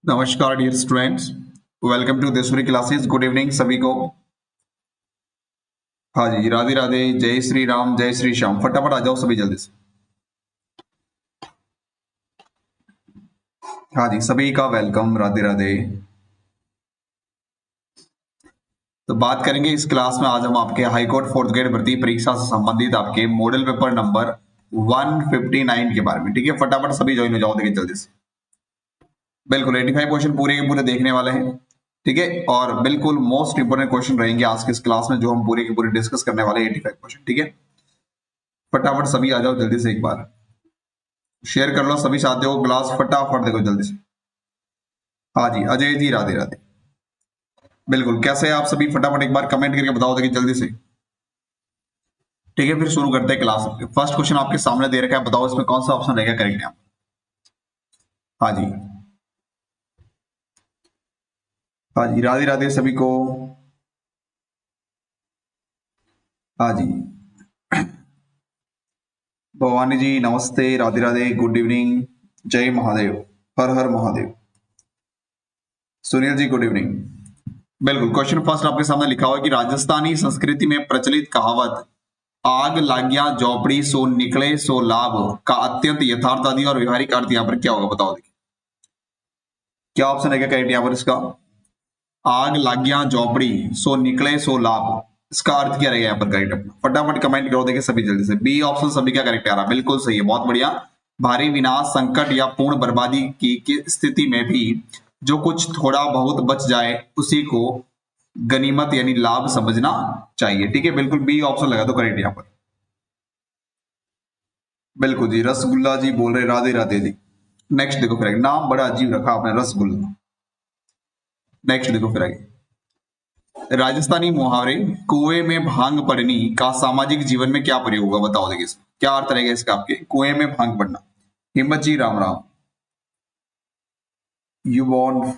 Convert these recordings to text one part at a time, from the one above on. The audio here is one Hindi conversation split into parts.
नमस्कार dear students, welcome to Deshuri classes. Good evening सभी को। हाँ जी, राधे राधे, जय श्री राम, जय श्री श्याम। फटाफट आ जाओ सभी जल्दी से। हाँ जी, सभी का वेलकम, राधे राधे। तो बात करेंगे इस क्लास में आज हम आपके हाईकोर्ट फोर्थ ग्रेड भर्ती परीक्षा से संबंधित आपके मॉडल पेपर नंबर 159 के बारे में। ठीक है, फटाफट सभी ज्वाइन हो जाओ, देखिए जल्दी से। बिल्कुल 85 क्वेश्चन पूरे के पूरे देखने वाले हैं। ठीक है, और बिल्कुल मोस्ट इंपोर्टेंट क्वेश्चन रहेंगे आज के इस क्लास में जो हम पूरे के पूरे डिस्कस करने वाले हैं। 85 क्वेश्चन। ठीक है, फटाफट सभी आ जाओ जल्दी से, एक बार शेयर कर लो सभी साथियों को क्लास, फटाफट देखो जल्दी से। हाँ जी, अजय जी राधे राधे। बिल्कुल, कैसे हैं आप सभी? फटाफट एक बार कमेंट करके बताओ, देखिए जल्दी से। ठीक है, फिर शुरू करते हैं क्लास। फर्स्ट क्वेश्चन आपके सामने दे रखा है, बताओ इसमें कौन सा ऑप्शन रहेगा करेक्ट यहाँ? हाँ जी, हाँ जी, राधे राधे सभी को। हाँ जी, भवानी जी नमस्ते, राधे राधे, गुड इवनिंग, जय महादेव, हर हर महादेव। Sunil ji good evening. बिल्कुल, क्वेश्चन फर्स्ट आपके सामने लिखा हुआ है कि राजस्थानी संस्कृति में प्रचलित कहावत आग लाग्या झोपड़ी सो निकले सो लाभ का अत्यंत यथार्थवादी और व्यवहारिक अर्थ यहाँ पर क्या होगा? बताओ देखिए, क्या ऑप्शन है क्या करेक्ट यहाँ पर इसका? आग लाग्या झोपड़ी सो निकले सो लाभ, इसका अर्थ क्या रहेगा यहाँ पर करेक्ट? अपना फटाफट कमेंट करो, देखिए सभी जल्दी से। बी ऑप्शन सभी का करेक्ट आ रहा, बिल्कुल सही है, बहुत बढ़िया। भारी विनाश, संकट या पूर्ण बर्बादी की स्थिति में भी जो कुछ थोड़ा बहुत बच जाए उसी को गनीमत यानी लाभ समझना चाहिए। ठीक है, बिल्कुल बी ऑप्शन लगा दो करेक्ट यहाँ पर। बिल्कुल जी, रसगुल्ला जी बोल रहे, राधे राधे जी। नेक्स्ट देखो, फिर नाम बड़ा अजीब रखा आपने, रसगुल्ला। नेक्स्ट देखो फिर आगे, राजस्थानी मुहावरे कुएं में भांग पड़नी का सामाजिक जीवन में क्या प्रयोग होगा? बताओ देखिए क्या अर्थ रहेगा इसका आपके, कुएं में भांग पड़ना। हिम्मत जी राम राम, यू बॉर्न,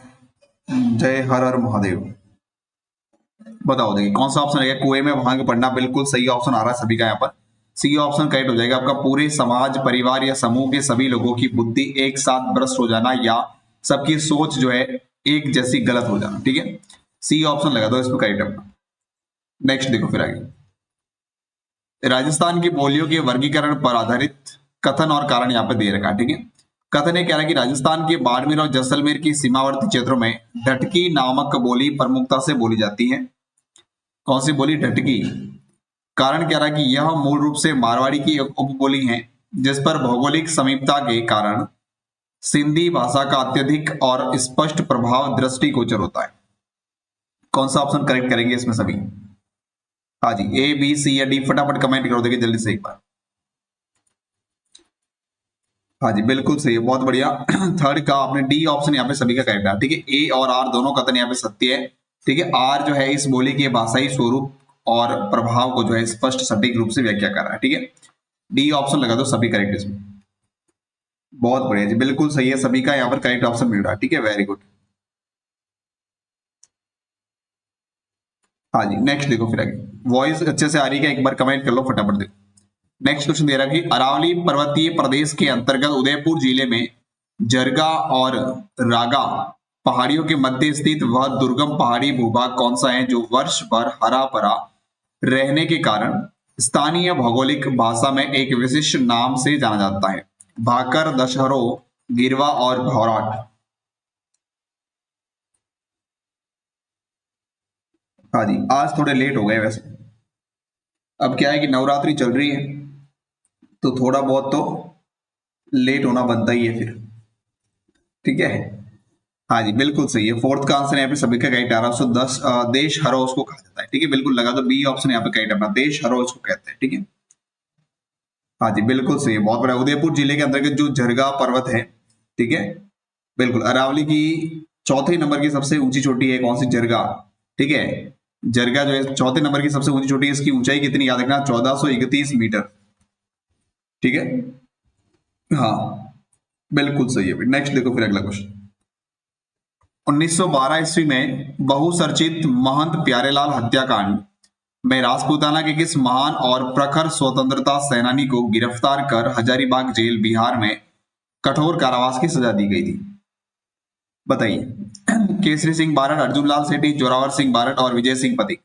जय हर हर महादेव। बताओ देखिए कौन सा ऑप्शन रहेगा? कुएं में भांग पड़ना, बिल्कुल सही ऑप्शन आ रहा है सभी का यहाँ पर। सी ऑप्शन करेक्ट हो जाएगा आपका। पूरे समाज, परिवार या समूह के सभी लोगों की बुद्धि एक साथ भ्रष्ट हो जाना या सबकी सोच जो है एक जैसी गलत हो जाना। ठीक है, सी ऑप्शन लगा दो इसमें करेक्ट अपना। नेक्स्ट देखो फिर आगे, राजस्थान की बोलियों के वर्गीकरण पर आधारित कथन और कारण यहाँ पे दे रखा है। ठीक है, कथन ये कह रहा है कि राजस्थान के बाड़मेर और जैसलमेर की सीमावर्ती क्षेत्रों में ढटकी नामक बोली प्रमुखता से बोली जाती है। कौन सी बोली? ढटकी। कारण कह रहा है कि यह मूल रूप से मारवाड़ी की एक उपबोली है जिस पर भौगोलिक समीपता के कारण सिंधी भाषा का अत्यधिक और स्पष्ट प्रभाव दृष्टिगोचर होता है। कौन सा ऑप्शन करेक्ट करेंगे इसमें सभी? हाँ जी, ए बी सी या डी, फटाफट कमेंट करो देखिए जल्दी से एक बार। हाँ जी, बिल्कुल सही है, बहुत बढ़िया। थर्ड का आपने डी ऑप्शन यहाँ पे सभी का करेक्ट है। ठीक है, ए और आर दोनों कथन यहाँ पे सत्य है। ठीक है, आर जो है इस बोली के भाषाई स्वरूप और प्रभाव को जो है स्पष्ट सटीक रूप से व्याख्या कर रहा है। ठीक है, डी ऑप्शन लगा दो सभी करेक्ट इसमें। बहुत बढ़िया जी, बिल्कुल सही है, सभी का यहाँ पर करेक्ट ऑप्शन मिल रहा है। ठीक है, वेरी गुड। हाँ जी, नेक्स्ट देखो फिर आगे, वॉइस अच्छे से आ रही है, एक बार कमेंट कर लो फटाफट देखो। नेक्स्ट क्वेश्चन दे रहा है कि अरावली पर्वतीय प्रदेश के अंतर्गत उदयपुर जिले में जरगा और रागा पहाड़ियों के मध्य स्थित वह दुर्गम पहाड़ी भूभाग कौन सा है जो वर्ष भर हरा भरा रहने के कारण स्थानीय भौगोलिक भाषा में एक विशिष्ट नाम से जाना जाता है? भाकर, दशहरो, गिरवा और भौराट। हाँ जी, आज थोड़े लेट हो गए वैसे, अब क्या है कि नवरात्रि चल रही है तो थोड़ा बहुत तो लेट होना बनता ही है फिर। ठीक है, हाँ जी, बिल्कुल सही है, फोर्थ का आंसर यहाँ पे सभी का करेक्ट आ रहा है। 110 देश हरो उसको कहा जाता है। ठीक है, बिल्कुल लगा दो बी ऑप्शन यहाँ पे करेक्ट अपना, देश हरो उसको कहते हैं। ठीक है, हाँ जी, बिल्कुल सही है, बहुत बड़ा। उदयपुर जिले के अंतर्गत जो झरगा पर्वत है, ठीक है, बिल्कुल अरावली की चौथे नंबर की सबसे ऊंची चोटी है कौन सी? झरगा। ठीक है, झरगा जो है चौथे नंबर की सबसे ऊंची चोटी है, इसकी ऊंचाई कितनी याद रखना? 1431 मीटर। ठीक है, हाँ बिल्कुल सही है। नेक्स्ट देखो फिर अगला क्वेश्चन, 1912 ईस्वी में बहुचर्चित महंत प्यारेलाल हत्याकांड में राजपूताना के किस महान और प्रखर स्वतंत्रता सेनानी को गिरफ्तार कर हजारीबाग जेल बिहार में कठोर कारावास की सजा दी गई थी? बताइए। केसरी सिंह बारट, अर्जुन लाल सेठी, जोरावर सिंह बारट और विजय सिंह पति।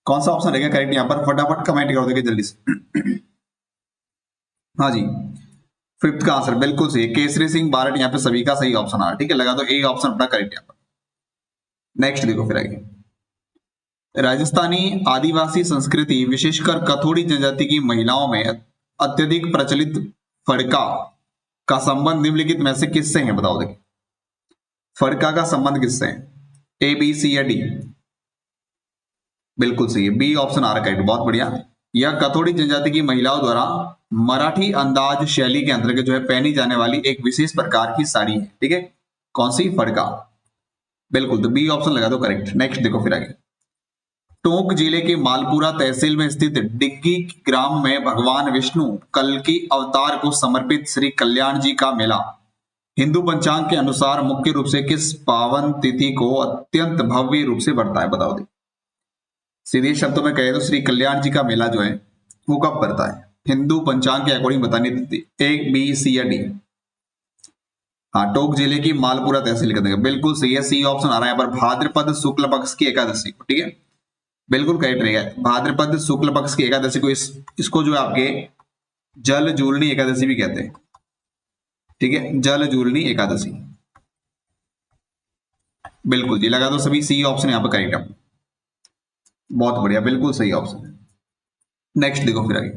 कौन सा ऑप्शन रहेगा करेक्ट यहाँ पर? फटाफट कमेंट कर देंगे जल्दी से। हाँ जी, फिफ्थ का आंसर बिल्कुल सही है, केसरी सिंह बारट यहाँ पे सभी का सही ऑप्शन आ रहा है। ठीक है, लगा दो ए ऑप्शन अपना करेक्ट यहाँ पर। नेक्स्ट देखो फिर आगे। राजस्थानी आदिवासी संस्कृति विशेषकर कथोड़ी जनजाति की महिलाओं में अत्यधिक प्रचलित फड़का का संबंध निम्नलिखित में से किससे है? बताओ देखिए, फड़का का संबंध किससे है? ए, बी, सी या डी? बिल्कुल सही है, बी ऑप्शन आ रहा है करेक्ट, बहुत बढ़िया। यह कथोड़ी जनजाति की महिलाओं द्वारा मराठी अंदाज शैली के अंतर्गत जो है पहनी जाने वाली एक विशेष प्रकार की साड़ी है। ठीक है, कौन सी? फड़का। बिल्कुल, तो बी ऑप्शन लगा दो करेक्ट। नेक्स्ट देखो फिर आगे। टोंक जिले के मालपुरा तहसील में स्थित डिग्गी ग्राम में भगवान विष्णु कल्कि अवतार को समर्पित श्री कल्याण जी का मेला हिंदू पंचांग के अनुसार मुख्य रूप से किस पावन तिथि को अत्यंत भव्य रूप से बढ़ता है? बताओ दे। सीधे शब्दों में कहे तो श्री कल्याण जी का मेला जो है वो कब पड़ता है हिंदू पंचांग के अकॉर्डिंग? बतानी तिथि ए, बी, सी या डी? हाँ, टोंक जिले की मालपुरा तहसील के अंदर। बिल्कुल सही है, सी ऑप्शन आ रहा है यहाँ पर, भाद्रपद शुक्ल पक्ष की एकादशी को। ठीक है, बिल्कुल करेक्ट रहेगा, भाद्रपद शुक्ल पक्ष की एकादशी को। इसको जो है आपके जल जूलनी एकादशी भी कहते हैं। ठीक है, जल जूलनी एकादशी। बिल्कुल जी, लगा दो सभी, सी ऑप्शन यहाँ पर करेक्ट है। बहुत बढ़िया, बिल्कुल सही ऑप्शन। नेक्स्ट देखो फिर आगे।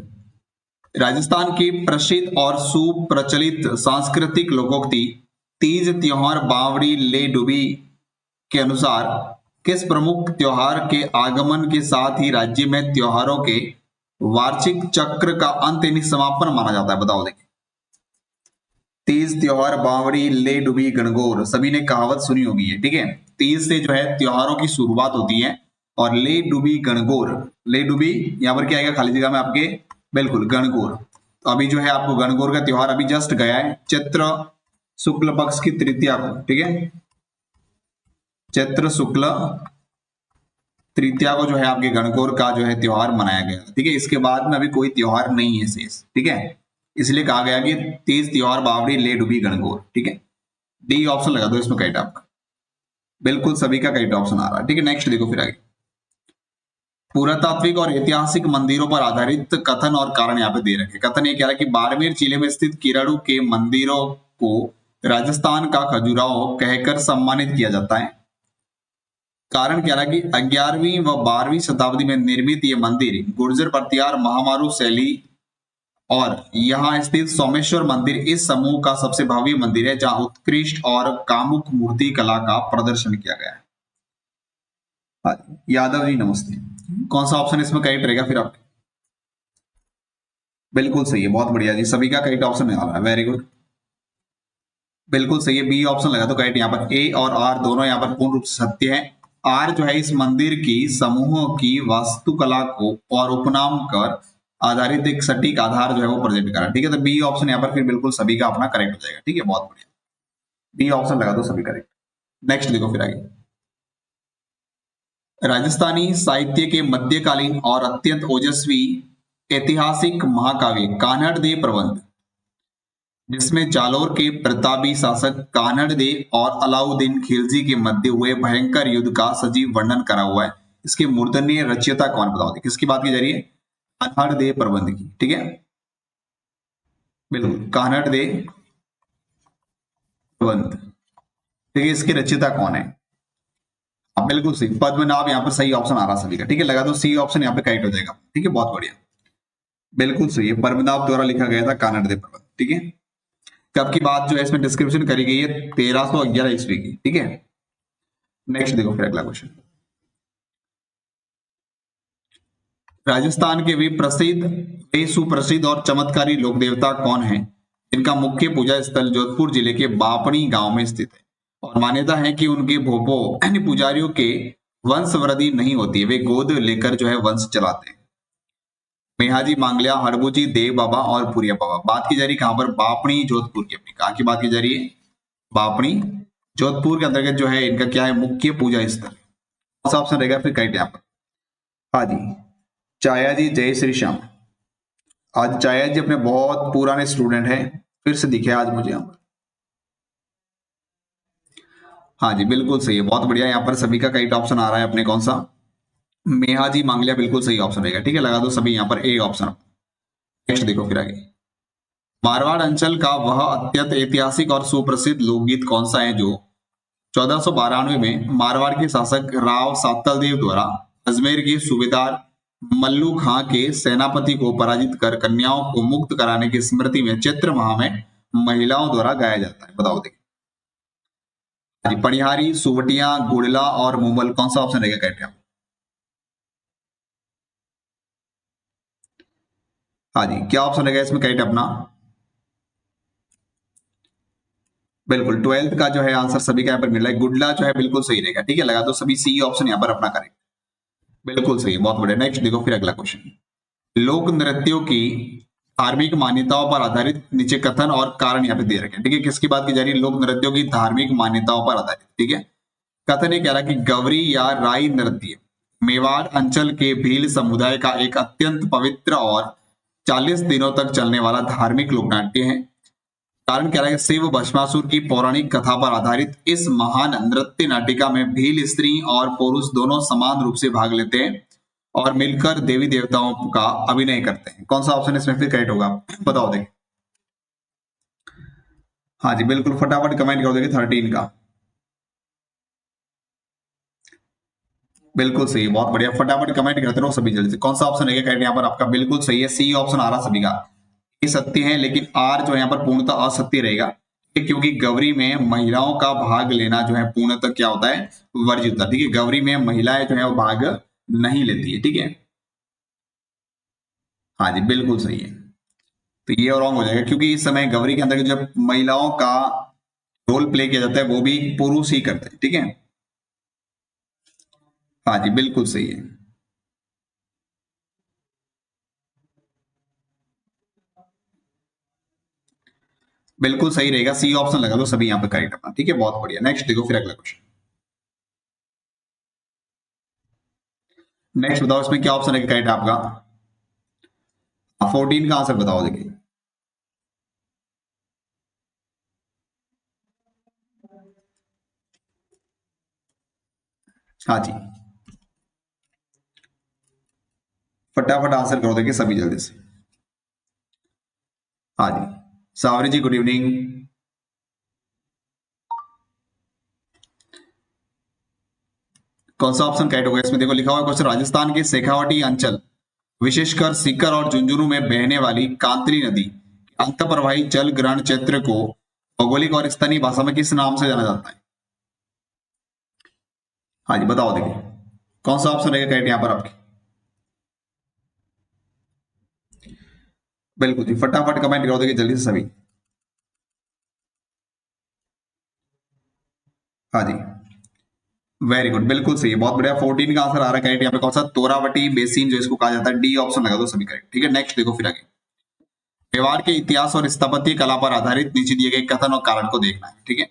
राजस्थान की प्रसिद्ध और सुप्रचलित सांस्कृतिक लोकोक्ति तीज त्योहार बावड़ी ले डूबी के अनुसार किस प्रमुख त्योहार के आगमन के साथ ही राज्य में त्योहारों के वार्षिक चक्र का अंत यानी समापन माना जाता है? बताओ देखिए। तीज त्योहार बावड़ी ले डूबी गणगौर, सभी ने कहावत सुनी होगी है। ठीक है, तीज से जो है त्योहारों की शुरुआत होती है और ले डूबी गणगौर, ले डूबी यहाँ पर क्या आएगा खाली जगह में आपके? बिल्कुल गणगौर। तो अभी जो है आपको गणगौर का त्योहार अभी जस्ट गया है चैत्र शुक्ल पक्ष की तृतीया को। ठीक है, चैत्र शुक्ल तृतीया को जो है आपके गणगौर का जो है त्योहार मनाया गया। ठीक है, इसके बाद में अभी कोई त्योहार नहीं है शेष। ठीक है, इसलिए कहा गया कि तीज त्योहार बावड़ी ले डूबी गणगौर। ठीक है, डी ऑप्शन लगा दो इसमें करेक्ट आपका। बिल्कुल सभी का करेक्ट ऑप्शन आ रहा है। ठीक है, नेक्स्ट देखो फिर आगे। पुरातात्विक और ऐतिहासिक मंदिरों पर आधारित कथन और कारण यहाँ पे दे रखे। कथन ये कह रहा है कि बाड़मेर जिले में स्थित किराड़ू के मंदिरों को राजस्थान का खजुराहो कहकर सम्मानित किया जाता है। कारण क्या रहा कि 11वीं व 12वीं शताब्दी में निर्मित ये मंदिर गुर्जर प्रतिहार महामारू शैली और यहाँ स्थित सोमेश्वर मंदिर इस समूह का सबसे भव्य मंदिर है जहाँ उत्कृष्ट और कामुक मूर्ति कला का प्रदर्शन किया गया है। यादव जी नमस्ते, कौन सा ऑप्शन इसमें करेक्ट रहेगा फिर आपके? बिल्कुल सही है, बहुत बढ़िया जी, सभी का करेक्ट ऑप्शन आ रहा है, वेरी गुड। बिल्कुल सही है, बी ऑप्शन लगा तो करेक्ट। यहाँ पर ए और आर दोनों यहाँ पर पूर्ण रूप से सत्य है। आर जो है इस मंदिर की समूहों की वास्तुकला को और उपनाम कर आधारित एक सटीक आधार जो है वो प्रेजेंट करा। ठीक है, तो बी ऑप्शन यहाँ पर फिर बिल्कुल सभी का अपना करेक्ट हो जाएगा। ठीक है, बहुत बढ़िया, बी ऑप्शन लगा दो सभी करेक्ट। नेक्स्ट देखो फिर आगे। राजस्थानी साहित्य के मध्यकालीन और अत्यंत ओजस्वी ऐतिहासिक महाकाव्य कान्हड़ देव प्रबंध जिसमें जालोर के प्रतापी शासक कान्हड़ देव और अलाउद्दीन खिलजी के मध्य हुए भयंकर युद्ध का सजीव वर्णन करा हुआ है, इसके मूर्धन्य रचयिता कौन? बताओ, किसकी बात की जा रही है? कान्हड़ देव प्रबंध की। ठीक है, बिल्कुल कान्हड़ देव प्रबंध। ठीक है, इसके रचयिता कौन है? बिल्कुल सही, पद्मनाभ यहाँ पर सही ऑप्शन आ रहा सभी का। ठीक है, लगा दो सी ऑप्शन यहाँ पे करेक्ट हो जाएगा। ठीक है, बहुत बढ़िया, बिल्कुल सही है, पद्मनाभ द्वारा लिखा गया था कान्हड़ देव प्रबंध। ठीक है, कब की बात जो है इसमें डिस्क्रिप्शन करी गई है 1311 ईस्वी की। ठीक है, नेक्स्ट देखो फिर अगला क्वेश्चन। राजस्थान के भी प्रसिद्ध सुप्रसिद्ध और चमत्कारी लोक देवता कौन है जिनका मुख्य पूजा स्थल जोधपुर जिले के बापणी गांव में स्थित है और मान्यता है कि उनके भोपो यानी पुजारियों के वंश वृद्धि नहीं होती है, वे गोद लेकर जो है वंश चलाते हैं। मेहाजी मांगलिया, हड़बूजी, देव बाबा और पुरिया बाबा। बात की जा रही कहां पर? बापणी जोधपुर की। अपनी कहां की बात की जा रही है? बापणी जोधपुर के अंतर्गत जो है इनका क्या है मुख्य पूजा स्थल? कौन सा ऑप्शन रहेगा फिर करेक्ट यहाँ पर? हाँ जी, चाया जी जय श्री श्याम। आज चाया जी अपने बहुत पुराने स्टूडेंट हैं, फिर से दिखे आज मुझे यहाँ पर। हाँ जी बिल्कुल सही है, बहुत बढ़िया। यहाँ पर सभी का करेक्ट ऑप्शन आ रहा है अपने, कौन सा? मेहाजी मांगलिया बिल्कुल सही ऑप्शन रहेगा। ठीक है, लगा दो सभी यहाँ पर ए ऑप्शन। नेक्स्ट देखो फिर आगे। मारवाड़ अंचल का वह अत्यंत ऐतिहासिक और सुप्रसिद्ध लोकगीत कौन सा है जो 1492 में मारवाड़ के शासक राव सातलदेव द्वारा अजमेर के सूबेदार मल्लू खां के सेनापति को पराजित कर कन्याओं को मुक्त कराने की स्मृति में चैत्र माह में महिलाओं द्वारा गाया जाता है? बताओ देखिए। पनिहारी, सुवटिया, गुड़ला और मुमल, कौन सा ऑप्शन रहेगा करेक्ट? हाँ जी, क्या ऑप्शन रहेगा इसमें करेक्ट अपना? बिल्कुल, 12th का जो है आंसर सभी का यहाँ पर मिल रहा है, गुडला जो है बिल्कुल सही रहेगा। ठीक है, लगा दो सभी सी ऑप्शन यहाँ पर अपना करेक्ट, बिल्कुल सही, बहुत बढ़िया। नेक्स्ट देखो फिर अगला क्वेश्चन। लोक नृत्यों की धार्मिक मान्यताओं पर आधारित नीचे कथन और कारण यहाँ पे दे रखे हैं। ठीक है, किसकी बात की जा रही है? लोक नृत्यों की धार्मिक मान्यताओं पर आधारित। ठीक है, कथन ये कह रहा है कि गवरी या राई नृत्य मेवाड़ अंचल के भील समुदाय का एक अत्यंत पवित्र और 40 दिनों तक चलने वाला धार्मिक लोकनाट्य है। कारण कह रहा है कि शिव भस्मासुर की पौराणिक कथा पर आधारित इस महान नृत्य नाटिका में भील स्त्री और पुरुष दोनों समान रूप से भाग लेते हैं और मिलकर देवी देवताओं का अभिनय करते हैं। कौन सा ऑप्शन इसमें फिर करेक्ट होगा? बताओ देखिए। हाँ जी बिल्कुल, फटाफट कमेंट कर देखिए 13 का। बिल्कुल सही, बहुत बढ़िया, फटाफट कमेंट करते रहो सभी जल्दी से। कौन सा ऑप्शन रहेगा करेक्ट यहाँ पर आपका? बिल्कुल सही है, सी ऑप्शन आ रहा सभी का। ये सत्य है, लेकिन आर जो है यहाँ पर पूर्णतः असत्य रहेगा, क्योंकि गौरी में महिलाओं का भाग लेना जो है पूर्णतः क्या होता है? वर्जित होता है। ठीक है, गौरी में महिलाएं जो है वो भाग नहीं लेती है। ठीक है, हाँ जी बिल्कुल सही है, तो ये रॉन्ग हो जाएगा, क्योंकि इस समय गौरी के अंदर जब महिलाओं का रोल प्ले किया जाता है वो भी पुरुष ही करते हैं। ठीक है, हाँ जी बिल्कुल सही है, बिल्कुल सही रहेगा, सी ऑप्शन लगा दो सभी यहाँ पे करेक्ट अपना। ठीक है, बहुत बढ़िया। नेक्स्ट देखो फिर अगला क्वेश्चन। नेक्स्ट बताओ इसमें क्या ऑप्शन है करेक्ट आपका? 14 का आंसर बताओ देखिए। हाँ जी, फटाफट आंसर करो देखिए सभी जल्दी से। हाँ जी, सावरी जी गुड इवनिंग। कौन सा ऑप्शन करेक्ट होगा इसमें? देखो लिखा हुआ क्वेश्चन, राजस्थान के शेखावटी अंचल विशेषकर सीकर और झुंझुनू में बहने वाली कांतरी नदी अंत प्रवाही जल ग्रहण क्षेत्र को भौगोलिक और स्थानीय भाषा में किस नाम से जाना जाता है? हाँ जी बताओ देखिए, कौन सा ऑप्शन रहेगा करेक्ट यहाँ पर आपकी? बिल्कुल जी, फटाफट कमेंट करो देखिए जल्दी से सभी। हाँ जी, वेरी गुड, बिल्कुल सही है, बहुत बढ़िया। 14 का आंसर आ रहा है करेक्ट यहाँ पे, कौन सा? तोरावटी बेसिन जो इसको कहा जाता है, डी ऑप्शन लगा दो सभी करेक्ट। ठीक है, नेक्स्ट देखो फिर आगे। मेवाड़ के इतिहास और स्थापत्य कला पर आधारित नीचे दिए गए कथन और कारण को देखना है। ठीक है,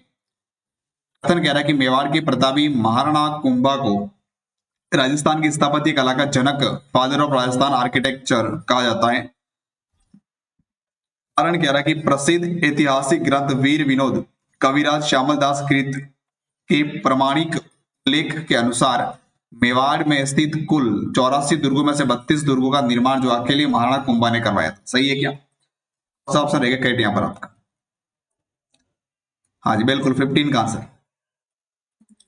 कथन कह रहा है कि मेवाड़ के प्रतापी महाराणा कुंभा को राजस्थान की स्थापत्य कला का जनक, फादर ऑफ राजस्थान आर्किटेक्चर कहा जाता है। कारण कह रहा है कि प्रसिद्ध ऐतिहासिक ग्रंथ वीर विनोद कविराज श्यामल दास कृत के प्रमाणिक लेख के अनुसार मेवाड़ में स्थित कुल 84 दुर्गों में से 32 दुर्गों का निर्माण जो अकेले महाराणा कुंभा ने करवाया था। सही है क्या? कौन सा ऑप्शन रहेगा करेक्ट यहाँ पर आपका? हाँ जी बिल्कुल, 15 का आंसर,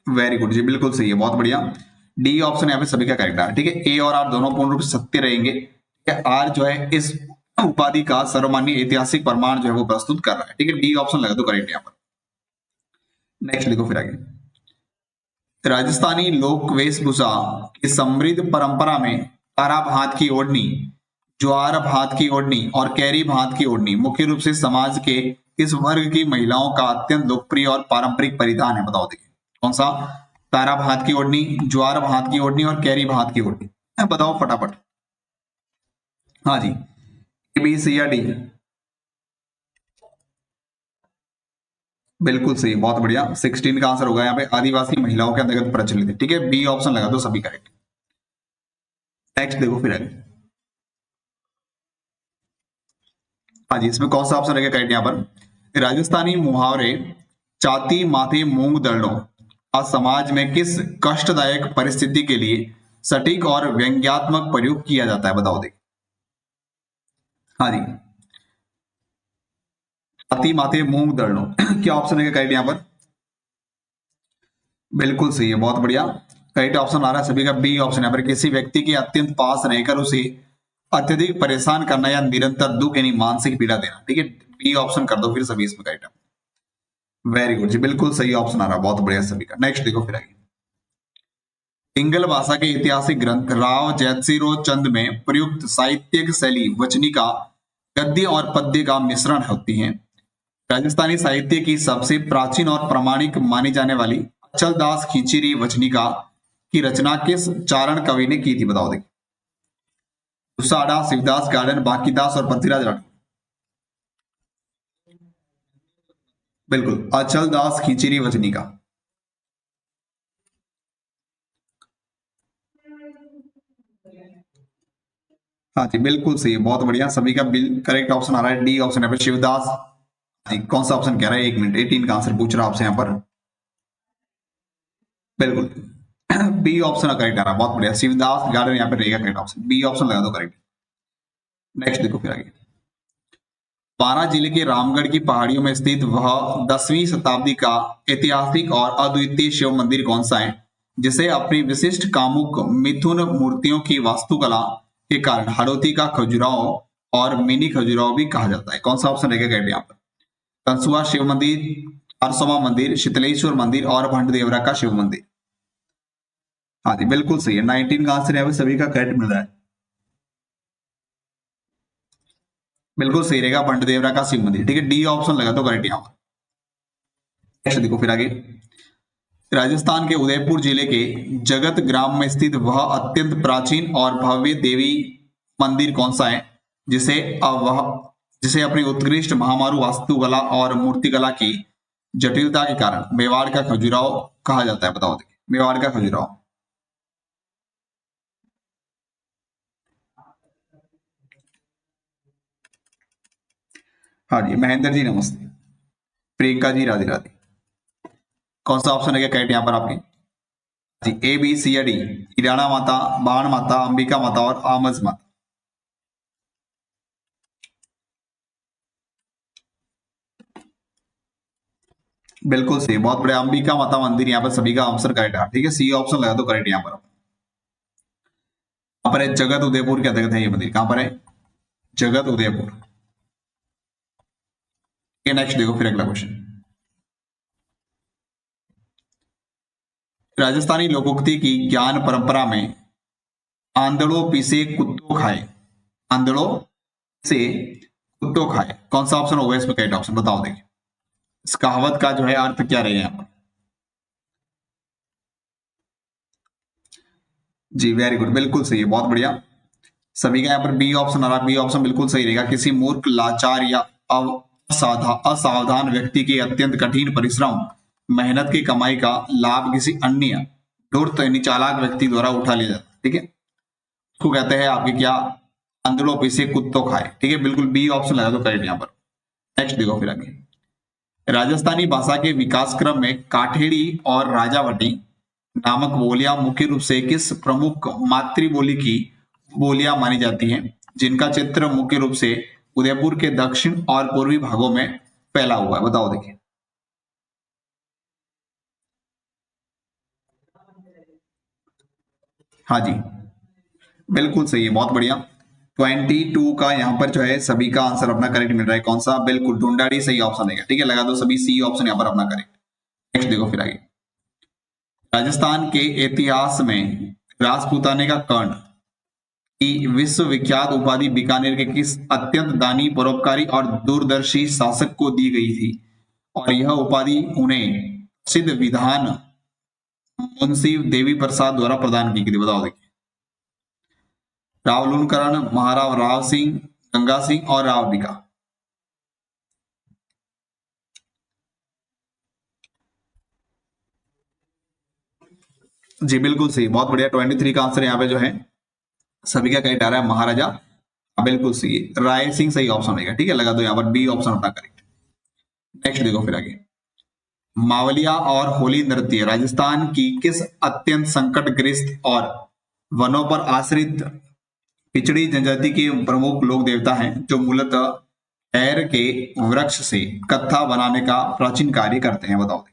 वेरी गुड जी, बिल्कुल सही है, बहुत बढ़िया। डी ऑप्शन यहाँ पे सभी का करेक्ट है। ठीक है, ए और आर दोनों पूर्ण रूप से सत्य रहेंगे। ठीक है, आर जो है इस उपाधि का सर्वमान्य ऐतिहासिक प्रमाण जो है वो प्रस्तुत कर रहा है। ठीक है, डी ऑप्शन लगा दो करेक्ट यहाँ पर। नेक्स्ट देखो फिर आगे। राजस्थानी लोक वेशभूषा की समृद्ध परंपरा में तारा भात की ओढ़नी, ज्वार भात की ओढ़नी और कैरी भात की ओढ़नी मुख्य रूप से समाज के इस वर्ग की महिलाओं का अत्यंत लोकप्रिय और पारंपरिक परिधान है। बताओ देखिए, कौन सा? तारा भात की ओढ़नी, ज्वार भात की ओढ़नी और कैरी भात की ओढ़नी, बताओ फटाफट। हाँ जी, बी सी या डी? बिल्कुल सही, बहुत बढ़िया, 16 का आंसर होगा यहाँ पे, आदिवासी महिलाओं के अंतर्गत प्रचलित है। ठीक है, बी ऑप्शन लगा दो सभी करेक्ट। नेक्स्ट देखो फिर आगे। हाँ जी, इसमें कौन सा ऑप्शन रहेगा करेक्ट यहाँ पर? राजस्थानी मुहावरे चाती माथे मूंग दर्दो आज समाज में किस कष्टदायक परिस्थिति के लिए सटीक और व्यंग्यात्मक प्रयोग किया जाता है, बताओ देखिए। हाँ जी, छाती माथे मूंग दर्दों क्या ऑप्शन है करेक्ट यहाँ पर? बिल्कुल सही है, बहुत बढ़िया। करेक्ट ऑप्शन आ रहा है सभी का बी ऑप्शन। यहाँ पर किसी व्यक्ति के अत्यंत पास रहकर उसे अत्यधिक परेशान करना या निरंतर दुख यानी मानसिक पीड़ा देना। ठीक है, बी ऑप्शन कर दो फिर सभी इसमें करेक्ट। वेरी गुड जी, बिल्कुल सही ऑप्शन आ रहा है, बहुत बढ़िया सभी का। नेक्स्ट देखो फिर आगे। सिंगल भाषा के ऐतिहासिक ग्रंथ राव जयसिंह चंद में प्रयुक्त साहित्यिक शैली वचनिका गद्य और पद्य का मिश्रण होती है। राजस्थानी साहित्य की सबसे प्राचीन और प्रामाणिक मानी जाने वाली अचल दास खींचीरी वचनिका की रचना किस चारण कवि ने की थी, बताओ देखिए। उषाढ़ा, शिवदास गार्डन, बांकीदास और पृथ्वीराज राठौर। बिल्कुल, अचल दास खींचीरी वचनिका। हाँ जी, बिल्कुल सही है, बहुत बढ़िया सभी का बिल करेक्ट ऑप्शन आ रहा है डी ऑप्शन। यहाँ पर शिवदास। हाँ जी, कौन सा ऑप्शन कह रहा है? 1 मिनट, 18 का आंसर पूछ रहा है आपसे यहाँ पर। बिल्कुल बी ऑप्शन करेक्ट आ रहा है, बहुत बढ़िया। शिवदास गार्डन यहाँ पे रहेगा करेक्ट ऑप्शन, बी ऑप्शन लगा दो करेक्ट। नेक्स्ट देखो फिर आगे। बारां जिले के रामगढ़ की पहाड़ियों में स्थित वह 10वीं शताब्दी का ऐतिहासिक और अद्वितीय शिव मंदिर कौन सा है, जिसे अपनी विशिष्ट कामुक मिथुन मूर्तियों की वास्तुकला के कारण हाड़ौती का खजुराहो और मिनी खजुराहो भी कहा जाता है? कौन सा ऑप्शन रहेगा करेक्ट यहाँ पर? कंसुआ शिव मंदिर, चारसोमा मंदिर, शीतलेश्वर मंदिर और भंडदेवरा का शिव मंदिर। हाँ जी, बिल्कुल सही है, 19 का आंसर यहाँ पे सभी का करेक्ट मिल रहा है। बिल्कुल सही रहेगा, भंडदेवरा का शिव मंदिर। ठीक है, डी ऑप्शन लगा दो करेक्ट यहाँ पर। नेक्स्ट देखो फिर आगे। राजस्थान के उदयपुर जिले के जगत ग्राम में स्थित वह अत्यंत प्राचीन और भव्य देवी मंदिर कौन सा है, जिसे अपनी उत्कृष्ट महामारू वास्तुकला और मूर्तिकला की जटिलता के कारण मेवाड़ का खजुराहो कहा जाता है, बताओ देखिए। मेवाड़ का खजुराहो। हाँ जी, महेंद्र जी नमस्ते। प्रियंका जी राधे राधे। कौन सा ऑप्शन है क्या करेक्ट यहाँ पर आपके? जी, ए बी सी या डी? ईराना माता, बाण माता, अंबिका माता और आमज माता। बिल्कुल सही, बहुत बड़े अंबिका माता मंदिर यहाँ पर सभी का आंसर करेक्ट है। ठीक है, सी ऑप्शन लगा दो करेक्ट यहाँ पर। कहां पर है? जगत उदयपुर के अंतर्गत है ये मंदिर। कहां पर है? जगत उदयपुर। नेक्स्ट देखो फिर अगला क्वेश्चन। राजस्थानी लोकोक्ति की ज्ञान परंपरा में आंधड़ो पीसे कुत्तो खाए, आंधड़ो से कुत्तो खाए, कौन सा ऑप्शन होगा इसमें करेक्ट ऑप्शन, बताओ देखिए। इस कहावत का जो है अर्थ क्या रहेगा यहाँ पर? जी, वेरी गुड, बिल्कुल सही है, बहुत बढ़िया सभी का यहाँ पर बी ऑप्शन आ रहा है। बी ऑप्शन बिल्कुल सही रहेगा। किसी मूर्ख, लाचार या असावधान व्यक्ति के अत्यंत कठिन परिश्रम मेहनत की कमाई का लाभ किसी अन्य धूर्त यानी चालाक व्यक्ति द्वारा उठा लिया जाता है। ठीक है, उसको कहते हैं आपके क्या? अंधड़ों पीछे कुत्तों खाए। ठीक है, बिल्कुल बी ऑप्शन लगा दो करेक्ट यहाँ पर। नेक्स्ट देखो फिर आगे। राजस्थानी भाषा के विकास क्रम में काठेड़ी और राजावटी नामक बोलियां मुख्य रूप से किस प्रमुख मातृबोली की बोलियां मानी जाती हैं, जिनका चित्र मुख्य रूप से उदयपुर के दक्षिण और पूर्वी भागों में फैला हुआ है, बताओ देखिए। हाँ जी, बिल्कुल सही है, बहुत बढ़िया। 22 का यहाँ पर जो है सभी का आंसर अपना करेक्ट मिल रहा है। कौन सा? बिल्कुल ढूंढाड़ी सही ऑप्शन है। ठीक है, लगा दो सभी सी ऑप्शन यहाँ पर अपना करेक्ट। नेक्स्ट देखो फिर आगे। राजस्थान के इतिहास में राजपूताने का कर्ण की विश्वविख्यात उपाधि बीकानेर के किस अत्यंत दानी, परोपकारी और दूरदर्शी शासक को दी गई थी, और यह उपाधि उन्हें प्रसिद्ध विधान मुंशी देवी प्रसाद द्वारा प्रदान की गई थी, बताओ देखिए। राव लूणकरण, महाराव राव सिंह, गंगा सिंह और राव बिका। जी, बिल्कुल सही, बहुत बढ़िया। 23 का आंसर यहाँ पे जो है सभी का करेक्ट आ रहा है, महाराजा। बिल्कुल सही, राय सिंह सही ऑप्शन रहेगा। ठीक है, लगा दो यहाँ पर बी ऑप्शन अपना करेक्ट। नेक्स्ट देखो फिर आगे। मावलिया और होली नृत्य राजस्थान की किस अत्यंत संकटग्रस्त और वनों पर आश्रित पिछड़ी जनजाति के प्रमुख लोक देवता हैं जो मूलतः खैर के वृक्ष से कत्था बनाने का प्राचीन कार्य करते हैं? बताओ।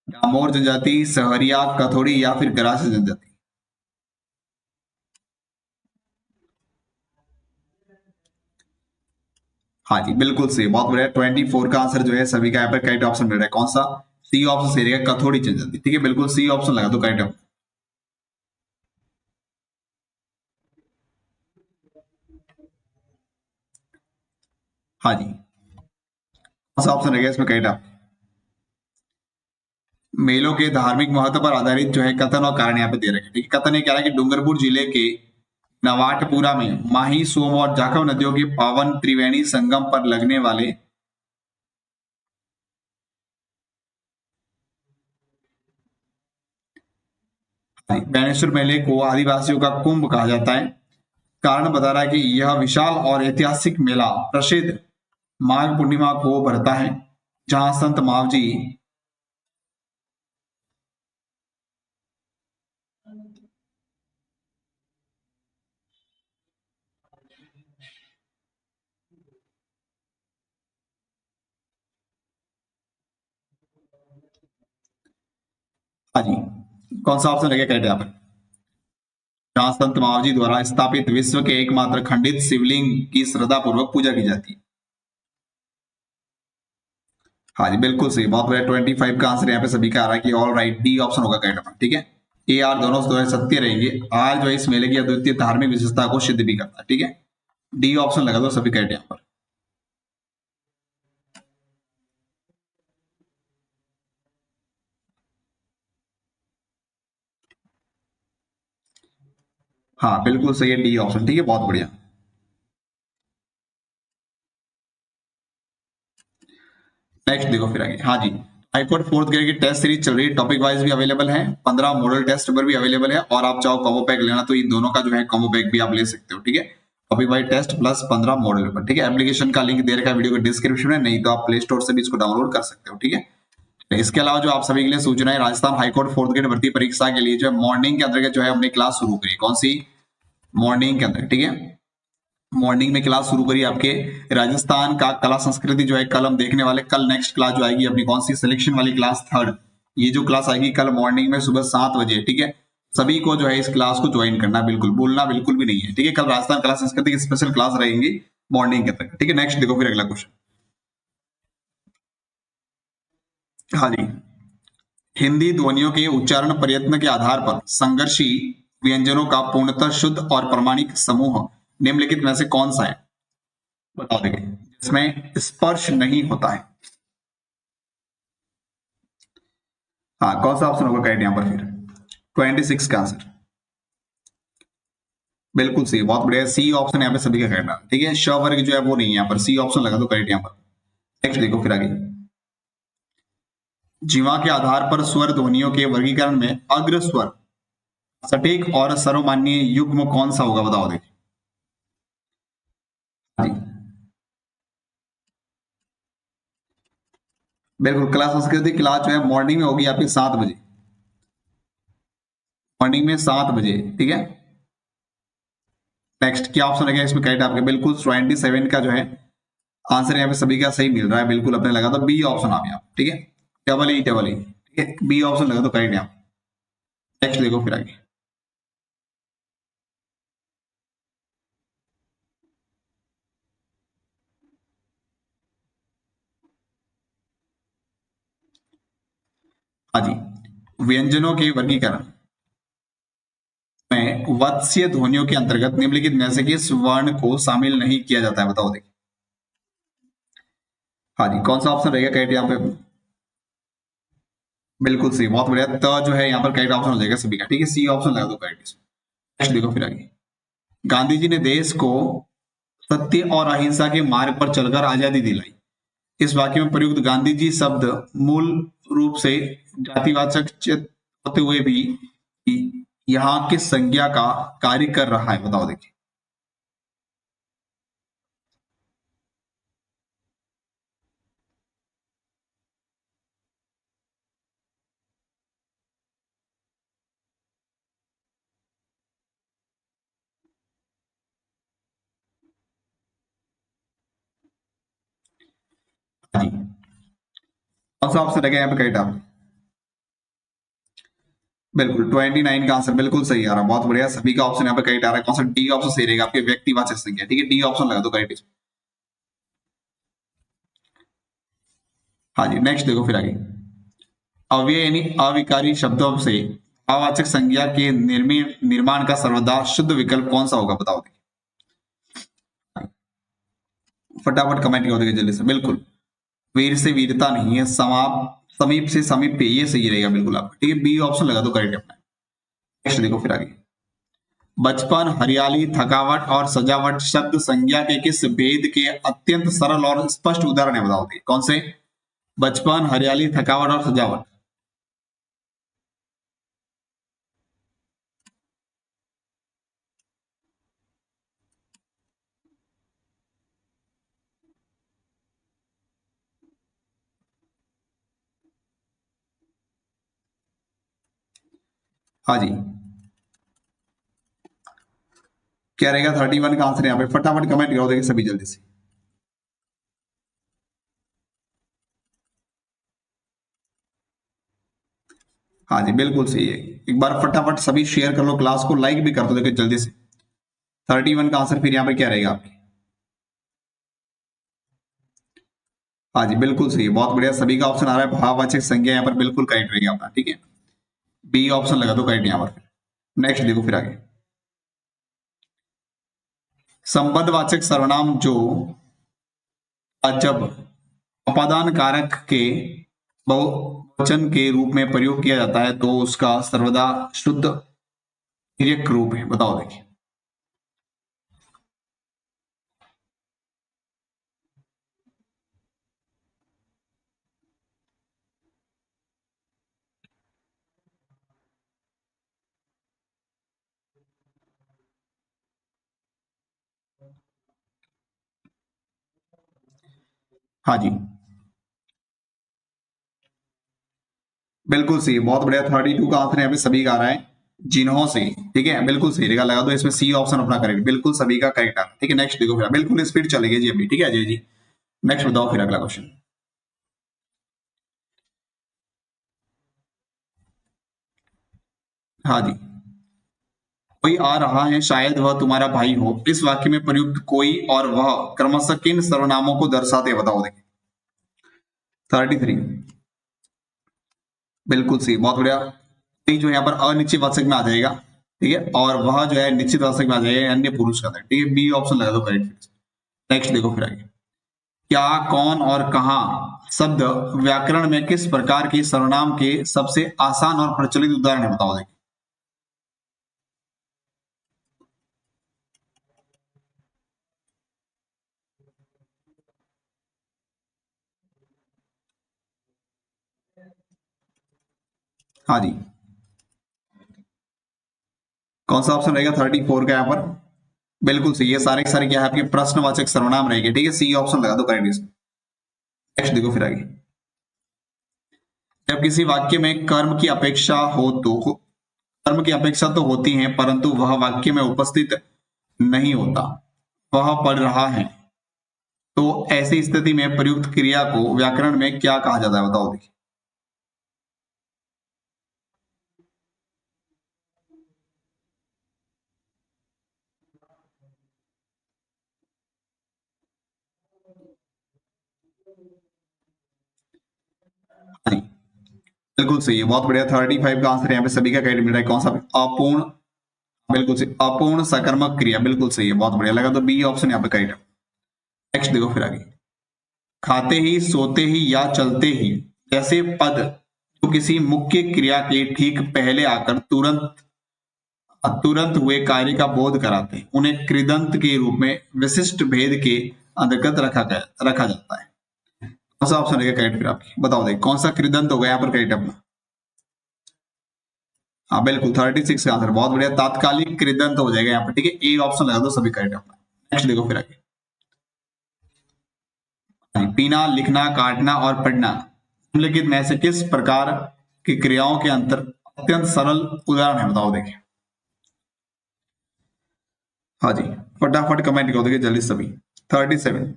डामोर जनजाति, सहरिया, कथोड़ी या फिर ग्रास जनजाति? हाँ जी, बिल्कुल सही, बहुत बढ़िया। 24 का आंसर जो है सभी का यहाँ पर करेक्ट ऑप्शन मिल रहा है। कौन सा? सी ऑप्शन सही रहेगा, कथोड़ी जनजाति। ठीक है, बिल्कुल सी ऑप्शन लगा दो करेक्ट ऑप्शन। हाँ जी, कौन सा ऑप्शन रहेगा इसमें करेक्ट ऑप्शन? मेलों के धार्मिक महत्व पर आधारित जो है कथन और कारण यहाँ पे दे रखे हैं। ठीक है, कथन ये कह रहा है कि डूंगरपुर जिले के नवाटपुरा में माही, सोम और जाखव नदियों के पावन त्रिवेणी संगम पर लगने वाले बैनेश्वर मेले को आदिवासियों का कुंभ कहा जाता है। कारण बता रहा है कि यह विशाल और ऐतिहासिक मेला प्रसिद्ध माघ पूर्णिमा को भरता है, जहां संत मावजी हाँ जी, कौन सा ऑप्शन लगेगा करेक्ट यहाँ पर? जहां संत मावजी द्वारा स्थापित विश्व के एकमात्र खंडित शिवलिंग की श्रद्धा पूर्वक पूजा की जाती है। हाँ जी, बिल्कुल सही, बहुत बढ़िया। 25 का आंसर यहाँ पे सभी का आ रहा है कि ऑल राइट, डी ऑप्शन होगा करेक्ट ऑप्शन। ठीक है, ए आर दोनों जो है सत्य रहेंगे। आर जो है इस मेले की अद्वितीय धार्मिक विशेषता को सिद्ध भी करता है। ठीक है, डी ऑप्शन लगा दो सभी करेक्ट यहाँ पर। हाँ, बिल्कुल सही है, डी ऑप्शन। ठीक है, बहुत बढ़िया। नेक्स्ट देखो फिर आगे। हाँ जी, हाईकोर्ट फोर्थ ग्रेड की टेस्ट सीरीज चल रही है, टॉपिक वाइज भी अवेलेबल है, 15 मॉडल टेस्ट पेपर भी अवेलेबल है, और आप चाहो कॉम्बो पैक लेना तो इन दोनों का जो है कॉम्बो पैक भी आप ले सकते हो। ठीक है, topic wise test plus 15 model paper. ठीक है, एप्लीकेशन का लिंक दे रखा है वीडियो के डिस्क्रिप्शन में, नहीं तो आप प्ले स्टोर से भी इसको डाउनलोड कर सकते हो। ठीक है, इसके अलावा जो आप सभी के लिए सूचना है, राजस्थान हाईकोर्ट फोर्थ ग्रेड भर्ती परीक्षा के लिए जो है मॉर्निंग के अंतर्गत जो है अपनी क्लास शुरू करी। कौन सी? मॉर्निंग के अंदर। ठीक है, मॉर्निंग में क्लास शुरू करी आपके राजस्थान का कला संस्कृति जो है कल हम देखने वाले। कल नेक्स्ट क्लास जो आएगी अपनी कौन सी? सिलेक्शन वाली क्लास थर्ड। ये जो क्लास आएगी कल मॉर्निंग में सुबह 7 बजे। ठीक है, सभी को जो है इस क्लास को ज्वाइन करना, बिल्कुल भूलना बिल्कुल भी नहीं है। ठीक है, कल राजस्थान कला संस्कृति की स्पेशल क्लास रहेंगी मॉर्निंग के तक। ठीक है, नेक्स्ट देखो फिर अगला क्वेश्चन। हाँ जी, हिंदी ध्वनियों के उच्चारण प्रयत्न के आधार पर संघर्षी व्यंजनों का पूर्णतः शुद्ध और प्रमाणिक समूह निम्नलिखित में से कौन सा है? बता देंगे, जिसमें स्पर्श नहीं होता है। हाँ, कौन सा ऑप्शन होगा करेक्ट यहाँ पर फिर? 26 का आंसर बिल्कुल सही, बहुत बढ़िया। सी ऑप्शन यहाँ पे सभी का करेक्ट है। ठीक है, श वर्ग जो है वो नहीं है यहाँ पर, सी ऑप्शन लगा दो करेक्ट यहाँ पर। नेक्स्ट देखो फिर आगे। जीवा के आधार पर स्वर ध्वनियों के वर्गीकरण में अग्र स्वर, सटीक और सर्वमान्य युग्म कौन सा होगा? बताओ देखिए। हाँ जी, बिल्कुल, कला संस्कृति क्लास जो है मॉर्निंग में होगी आपकी 7 बजे। मॉर्निंग में 7 बजे। ठीक है, नेक्स्ट क्या ऑप्शन है इसमें करेक्ट आपके? बिल्कुल 27 का जो है आंसर यहाँ पे सभी का सही मिल रहा है। बिल्कुल अपने लगा दो बी ऑप्शन आप यहाँ। ठीक है, डबल ई डबल ई। ठीक है, बी ऑप्शन लगा दो करेक्ट यहाँ। नेक्स्ट देखो फिर आगे। हाँ जी, व्यंजनों के वर्गीकरण में वत्स्य ध्वनियों के अंतर्गत निम्नलिखित में से किस वर्ण को शामिल नहीं किया जाता है? बताओ देखिए। हाँ जी, कौन सा ऑप्शन रहेगा करेक्ट यहाँ पे? बिल्कुल सही, बहुत बढ़िया। तो जो है यहाँ पर करेक्ट ऑप्शन हो जाएगा सभी का। ठीक है, सी ऑप्शन लगा दो करेक्ट। नेक्स्ट देखो फिर आगे। गांधी जी ने देश को सत्य और अहिंसा के मार्ग पर चलकर आजादी दिलाई। इस वाक्य में प्रयुक्त गांधी जी शब्द मूल रूप से जातिवाचक होते हुए भी यहाँ किस संज्ञा का कार्य कर रहा है? बताओ देखिए। कौन सा ऑप्शन रहेगा यहाँ पे करेक्ट आप? बिल्कुल 29 का आंसर बिल्कुल सही आ रहा है, बहुत बढ़िया, सभी का ऑप्शन यहाँ पे करेक्ट आ रहा है। कौन सा? डी ऑप्शन सही रहेगा, आपके व्यक्तिवाचक संज्ञा। ठीक है, डी ऑप्शन लगा दो करेक्ट। हाँ जी, नेक्स्ट देखो फिर आगे। अव्यय यानी अविकारी शब्दों से भाववाचक संज्ञा के निर्माण का सर्वदा शुद्ध विकल्प कौन सा होगा, बताओ। फटाफट कमेंट कर देगा जल्दी से। बिल्कुल, वीर से वीरता नहीं है, समीप से समीप, ये सही रहेगा बिल्कुल आपका। ठीक है, बी ऑप्शन लगा दो करेक्ट अपना। नेक्स्ट देखो फिर आगे। बचपन, हरियाली, थकावट और सजावट शब्द संज्ञा के किस भेद के अत्यंत सरल और स्पष्ट उदाहरण है, बताओ। कौन से? बचपन, हरियाली, थकावट और सजावट। हाँ जी, क्या रहेगा 31 का आंसर यहाँ पे? फटाफट कमेंट करो देखिए सभी जल्दी से। हाँ जी, बिल्कुल सही है। एक बार फटाफट सभी शेयर कर लो, क्लास को लाइक भी कर दो देखिए जल्दी से। 31 का आंसर फिर यहाँ पे क्या रहेगा आपके? हाँ जी, बिल्कुल सही है, बहुत बढ़िया, सभी का ऑप्शन आ रहा है। भाववाचक संज्ञा यहाँ पर बिल्कुल करेक्ट रहेगी आपका। ठीक है, बी ऑप्शन लगा दो करेक्ट यहाँ पर। नेक्स्ट देखो फिर आगे। संबंधवाचक सर्वनाम जो जब उपादान कारक के बहुवचन के रूप में प्रयोग किया जाता है तो उसका सर्वदा शुद्ध तिर्यक रूप है, बताओ देखिए। हाँ जी, बिल्कुल सही, बहुत बढ़िया। 32 का आंसर यहाँ पे सभी का आ रहा है, जिन्हों से। ठीक है, बिल्कुल सही रहेगा, लगा दो इसमें सी ऑप्शन अपना करेक्ट, बिल्कुल सभी का करेक्ट आ रहा है। ठीक है, नेक्स्ट देखो फिर, बिल्कुल स्पीड चलेगी जी अभी। ठीक है अजय जी, नेक्स्ट बताओ फिर अगला क्वेश्चन। हाँ जी, कोई आ रहा है, शायद वह तुम्हारा भाई हो, इस वाक्य में प्रयुक्त कोई और वह क्रमशः किन सर्वनामों को दर्शाते हैं, बताओ देखिए। 33, बिल्कुल सही, बहुत बढ़िया। कोई जो यहाँ पर अनिश्चित वाचक में आ जाएगा, ठीक है, और वह जो है निश्चित वाचक में आ जाएगा, अन्य पुरुष का। ठीक है, बी ऑप्शन लगा दो करेक्ट। नेक्स्ट देखो फिर आगे। क्या, कौन और कहां शब्द व्याकरण में किस प्रकार के सर्वनाम के सबसे आसान और प्रचलित उदाहरण है, बताओ देखिए। हाँ जी, कौन सा ऑप्शन रहेगा 34 का यहाँ पर? बिल्कुल सही है, सारे के सारे क्या है आपके प्रश्नवाचक सर्वनाम रहेंगे। ठीक है, सी ऑप्शन लगा दो करेक्ट। नेक्स्ट देखो फिर आगे। जब किसी वाक्य में कर्म की अपेक्षा तो होती है परंतु वह वाक्य में उपस्थित नहीं होता, वह पढ़ रहा है, तो ऐसी स्थिति में प्रयुक्त क्रिया को व्याकरण में क्या कहा जाता है, बताओ देखिए। हाँ जी, बिल्कुल सही है, बहुत बढ़िया। 35 का आंसर यहाँ पे सभी का करेक्ट मिल रहा है। कौन सा? अपूर्ण, बिल्कुल सही, अपूर्ण सकर्मक क्रिया, बिल्कुल सही है, बहुत बढ़िया, लगा तो बी ऑप्शन यहाँ पे करेक्ट है। नेक्स्ट देखो फिर आगे। खाते ही, सोते ही या चलते ही जैसे पद जो किसी मुख्य क्रिया के ठीक पहले आकर तुरंत तुरंत हुए कार्य का बोध कराते हैं, उन्हें कृदंत के रूप में विशिष्ट भेद के अंतर्गत रखा जाता है। कौन सा ऑप्शन रहेगा करेक्ट फिर आपकी, बताओ देखिए। कौन सा कृदंत होगा यहाँ पर करेक्ट अपना? हाँ बिल्कुल, 36 का आंसर, बहुत बढ़िया, तात्कालिक कृदंत हो जाएगा यहाँ पर। ठीक है, ए ऑप्शन लगा दो सभी करेक्ट अपना। नेक्स्ट देखो फिर आगे। पीना, लिखना, काटना और पढ़ना निम्नलिखित में से किस प्रकार की क्रियाओं के अंतर अत्यंत सरल उदाहरण है, बताओ देखिए। हाँ जी, फटाफट कमेंट कर देखिए जल्दी सभी। 37,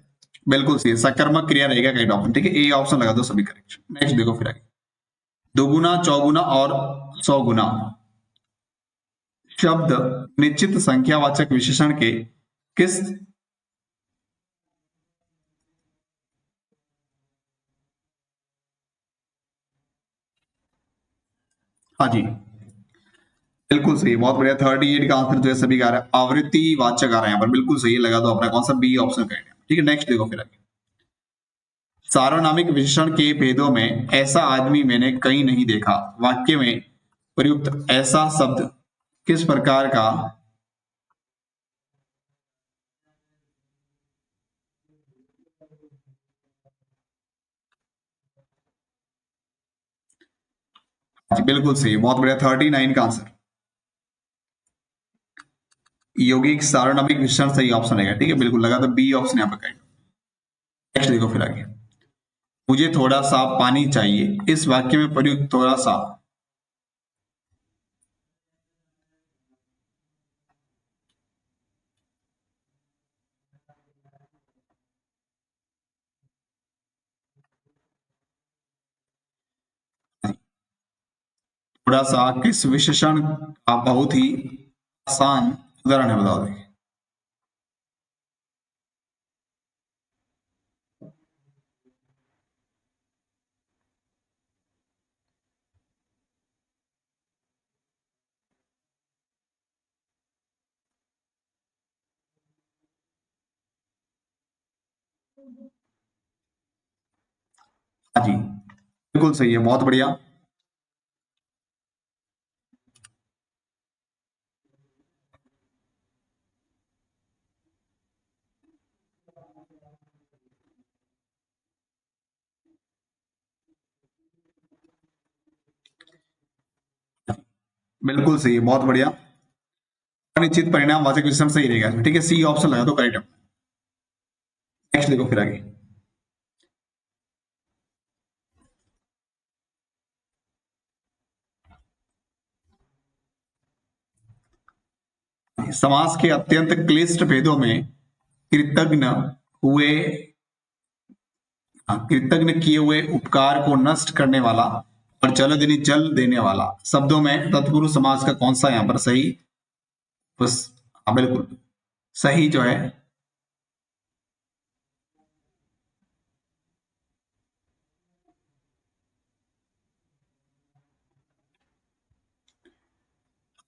बिल्कुल सही है, सकर्मक क्रिया रहेगा करेक्ट ऑप्शन। ठीक है, ए ऑप्शन लगा दो सभी करेक्ट। नेक्स्ट देखो फिर आगे, दोगुना, चौगुना और सौगुना शब्द निश्चित संख्यावाचक विशेषण के किस, हाँ जी बिल्कुल सही, बहुत बढ़िया। 38 का आंसर जो है सभी का आ रहा है, आवृत्ति वाचक आ रहा है यहाँ पर, बिल्कुल सही है, लगा दो अपना कौन सा, बी ऑप्शन करेक्ट है। ठीक है, नेक्स्ट देखो फिर आगे, सार्वनामिक विशेषण के भेदों में ऐसा आदमी मैंने कहीं नहीं देखा वाक्य में प्रयुक्त ऐसा शब्द किस प्रकार का, जी बिल्कुल सही, बहुत बढ़िया। 39 का आंसर यौगिक सार्वनामिक विशेषण सही ऑप्शन रहेगा। ठीक है, बिल्कुल लगा, तो बी ऑप्शन यहाँ पर करेक्ट। नेक्स्ट देखो फिर आगे, मुझे थोड़ा सा पानी चाहिए, इस वाक्य में प्रयुक्त थोड़ा सा, थोड़ा सा किस विशेषण का बहुत ही आसान उदाहरण है, बताओ देखिए। हाँ जी बिल्कुल सही है, बहुत बढ़िया। बिल्कुल सही है, बहुत बढ़िया। अनिश्चित परिणाम वाचक विशेषण सही रहेगा। ठीक है, सी ऑप्शन लगा दो करेक्ट है। नेक्स्ट देखो फिर आगे, समास के अत्यंत क्लिष्ट भेदों में कृतज्ञ हुए, कृतज्ञ किए हुए उपकार को नष्ट करने वाला और जलद यानी जल देने वाला शब्दों में तत्पुरुष समास का कौन सा यहाँ पर सही, बस हाँ बिल्कुल सही जो है,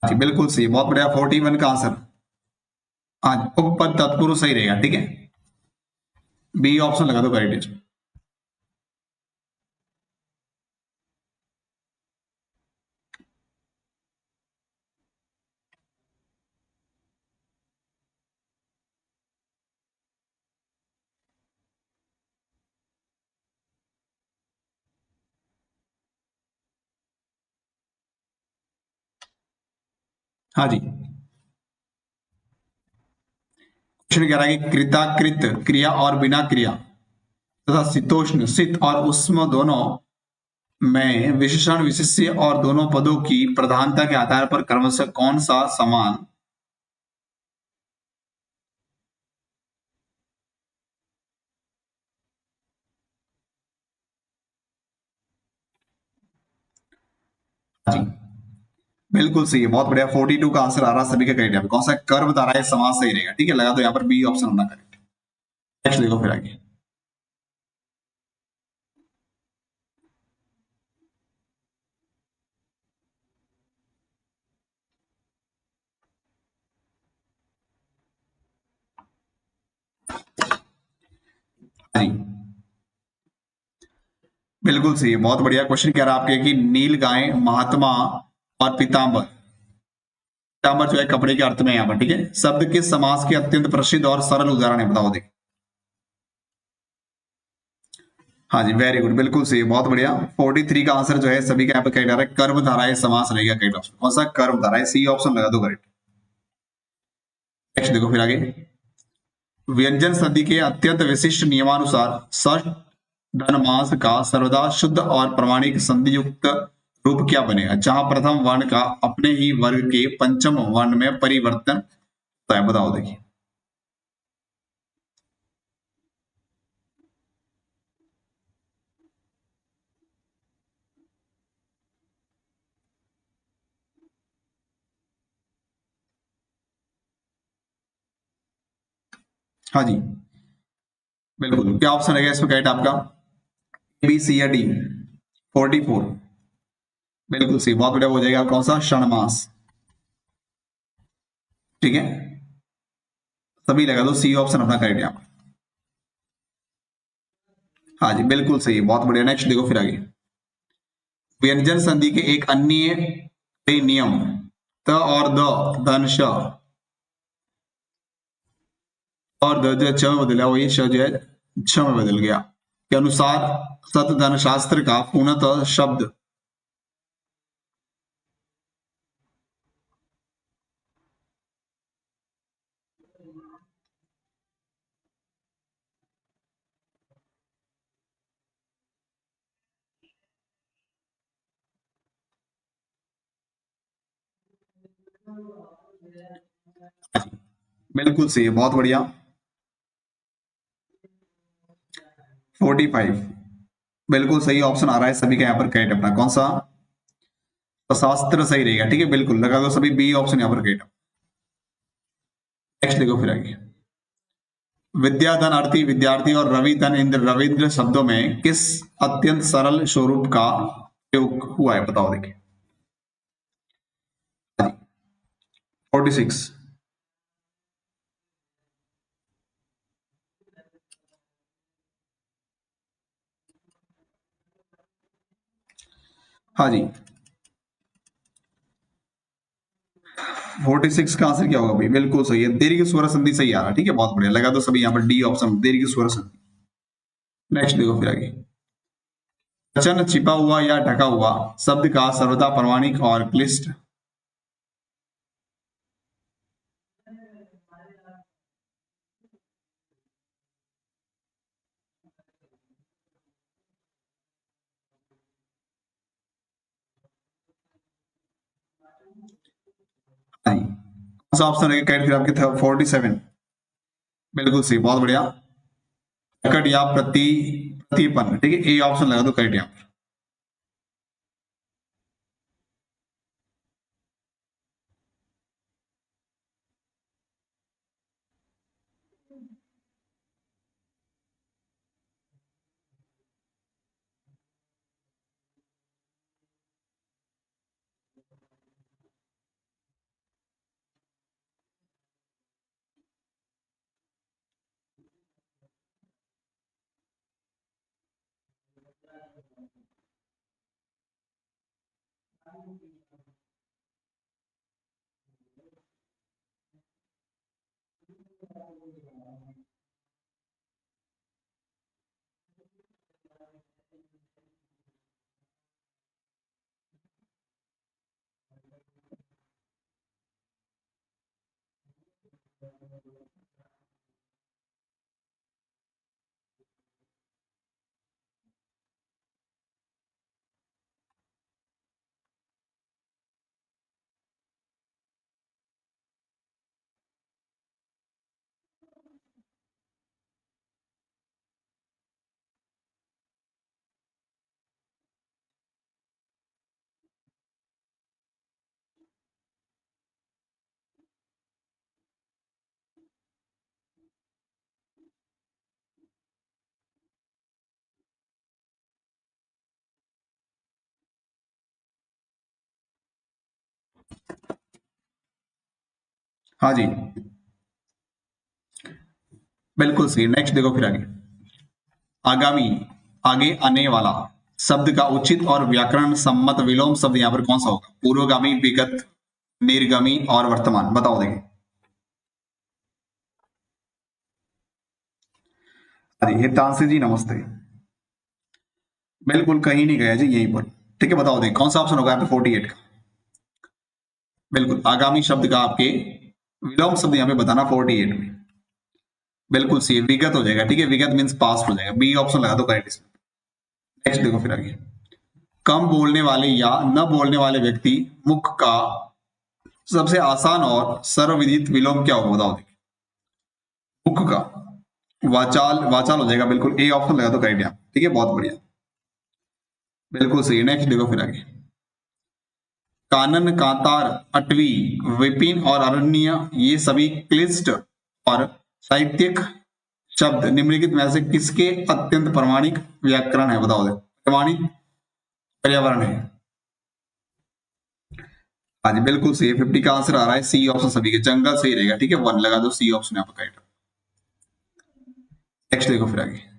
जी बिल्कुल सही, बहुत बढ़िया। 41 का आंसर हाँ उपपद तत्पुरुष सही रहेगा। ठीक है, बी ऑप्शन लगा दो करेक्ट है। हाँ जी, क्वेश्चन कह रहा है कि कृताकृत क्रिया और बिना क्रिया तथा शीतोष्ण शीत और उष्म दोनों में विशेषण विशेष्य और दोनों पदों की प्रधानता के आधार पर क्रमशः कौन सा समान, जी बिल्कुल सही है, बहुत बढ़िया। 42 का आंसर आ रहा है सभी का करेक्ट है। कौन सा कर्म धारा है समाज सही रहेगा। ठीक है, लगा दो यहाँ पर बी ऑप्शन होना करेक्ट। नेक्स्ट देखो फिर आगे, जी बिल्कुल सही है, बहुत बढ़िया। क्वेश्चन कह रहा है आपके कि नील गाय महात्मा और पीताम्बर, पीताम्बर जो है कपड़े के अर्थ में यहाँ पर। ठीक है, शब्द किस समास के अत्यंत प्रसिद्ध और सरल उदाहरण है, बताओ देखिए। हाँ जी वेरी गुड, बिल्कुल सही, बहुत बढ़िया। 43 का आंसर जो है सभी का यहाँ पे करेक्ट आ रहा है, कर्म धाराएं समास रहेगा करेक्ट ऑप्शन। कौन सा कर्म धाराएं, सी ऑप्शन लगा दो करेक्ट। नेक्स्ट देखो फिर आगे, व्यंजन संधि के अत्यंत विशिष्ट नियमानुसार षष्ठ धनमास का सर्वदा शुद्ध और प्रमाणिक संधि युक्त रूप क्या बनेगा, जहां प्रथम वर्ण का अपने ही वर्ग के पंचम वर्ण में परिवर्तन होता है, बताओ देखिए। हाँ जी, बिल्कुल। क्या ऑप्शन रहेगा इसमें करेक्ट आपका? बी, सी या डी? 44, बिल्कुल सही, बहुत बढ़िया। हो जाएगा कौन सा? षणमास। ठीक है, सभी लगा दो, सी ऑप्शन अपना करेक्ट है। हाँ जी, बिल्कुल सही, बहुत बढ़िया। नेक्स्ट देखो फिर आगे। व्यंजन संधि के एक अन्य कई नियम त और द धन श और द जो च में बदला, वही श जो है छ में बदल गया के अनुसार सत धन शास्त्र का पूर्णतः शब्द। बिल्कुल सही है, बहुत बढ़िया। 45, बिल्कुल सही ऑप्शन आ रहा है सभी का यहाँ पर करेक्ट अपना। कौन सा? तो शास्त्र सही रहेगा, ठीक है, बिल्कुल लगा दो सभी, बी ऑप्शन यहाँ पर करेक्ट। नेक्स्ट देखो फिर आगे। विद्याधन अर्थी विद्यार्थी और रवि धन इंद्र रविंद्र शब्दों में किस अत्यंत सरल स्वरूप का प्रयोग हुआ है? बताओ देखिए। 46, हाँ जी। 46 का आंसर क्या होगा भाई? बिल्कुल सही है, दीर्घ स्वर संधि सही आ रहा है, ठीक है, बहुत बढ़िया, लगा दो सभी यहाँ पर डी ऑप्शन, दीर्घ स्वर संधि। नेक्स्ट देखो फिर आगे। वचन छिपा हुआ या ढका हुआ शब्द का सर्वथा प्रमाणिक और क्लिष्ट। नहीं, कौन सा ऑप्शन रहेगा करेक्ट फिर आपके? 47, बिल्कुल सही, बहुत बढ़िया। प्रकट या प्रतिपन्न, ठीक है, ए ऑप्शन लगा दो करेक्ट यहाँ पर। हाँ जी, बिल्कुल सही। नेक्स्ट देखो फिर आगे। आगामी, आगे आने वाला शब्द का उचित और व्याकरण सम्मत विलोम शब्द यहाँ पर कौन सा होगा? पूर्वगामी, विगत, निर्गामी और वर्तमान, बताओ देखिए। अरे हितांशी जी नमस्ते, बिल्कुल कहीं नहीं गया जी, यहीं पर, ठीक है, बताओ देखिए कौन सा ऑप्शन होगा यहाँ पे 48 का? बिल्कुल, आगामी शब्द का आपके विलोम शब्द यहाँ पे बताना 48 में। बिल्कुल सही, विगत हो जाएगा, ठीक है, विगत मीन्स पास्ट हो जाएगा, बी ऑप्शन लगा दो करेक्ट इसमें। नेक्स्ट देखो फिर आगे। कम बोलने वाले या न बोलने वाले व्यक्ति मुख का सबसे आसान और सर्वविदित विलोम क्या होगा? बताओ देखिए। मुख का वाचाल, वाचाल हो जाएगा, बिल्कुल ए ऑप्शन लगा दो करेक्ट यहाँ, ठीक है, बहुत बढ़िया, बिल्कुल सही। नेक्स्ट देखो फिर आगे। कानन, कांतार, अटवी, विपिन और अरण्य ये सभी क्लिष्ट और साहित्यिक शब्द निम्नलिखित में से किसके अत्यंत प्रमाणिक व्याकरण है? बताओ दे, प्रमाणिक पर्यावरण है। हाँ जी बिल्कुल सही है। 50 का आंसर आ रहा है सी ऑप्शन सभी के, जंगल सही रहेगा। ठीक है, 1 लगा दो, सी ऑप्शन यहाँ पर करेक्ट। नेक्स्ट देखो फिर आगे।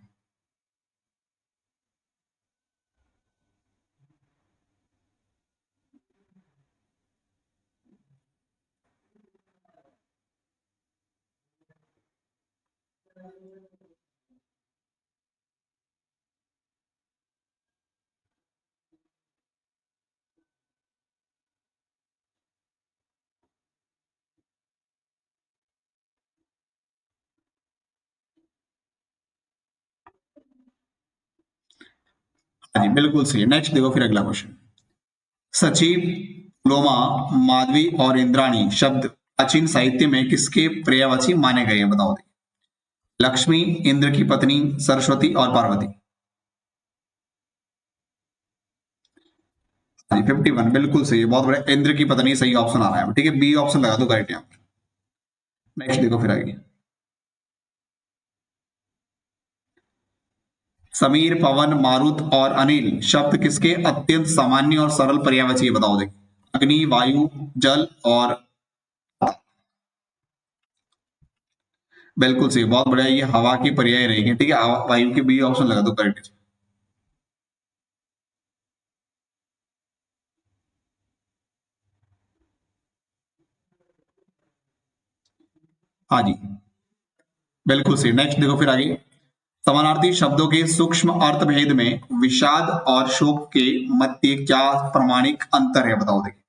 हाँ जी बिल्कुल सही है। नेक्स्ट देखो फिर अगला क्वेश्चन। सचिव, लोमा, माधवी और इंद्राणी शब्द प्राचीन साहित्य में किसके पर्यायवाची माने गए हैं? बताओ। लक्ष्मी, इंद्र की पत्नी, सरस्वती और पार्वती। 51 बिल्कुल सही है, बहुत बड़ा। इंद्र की पत्नी सही ऑप्शन आ रहा है। ठीक है, बी ऑप्शन लगा दो करेक्ट यहाँ पर। नेक्स्ट देखो फिर आगे। समीर, पवन, मारुत और अनिल शब्द किसके अत्यंत सामान्य और सरल पर्यायवाची है? बताओ। देखिए, अग्नि, वायु, जल और बिल्कुल सही, बहुत बढ़िया। ये हवा की पर्याय रहेगी। ठीक है, वायु की बी ऑप्शन लगा दो करेक्ट। हाँ जी बिल्कुल सही। नेक्स्ट देखो फिर आगे। समानार्थी शब्दों के सूक्ष्म अर्थभेद में विषाद और शोक के मध्य क्या प्रमाणिक अंतर है? बताओ। देखिए,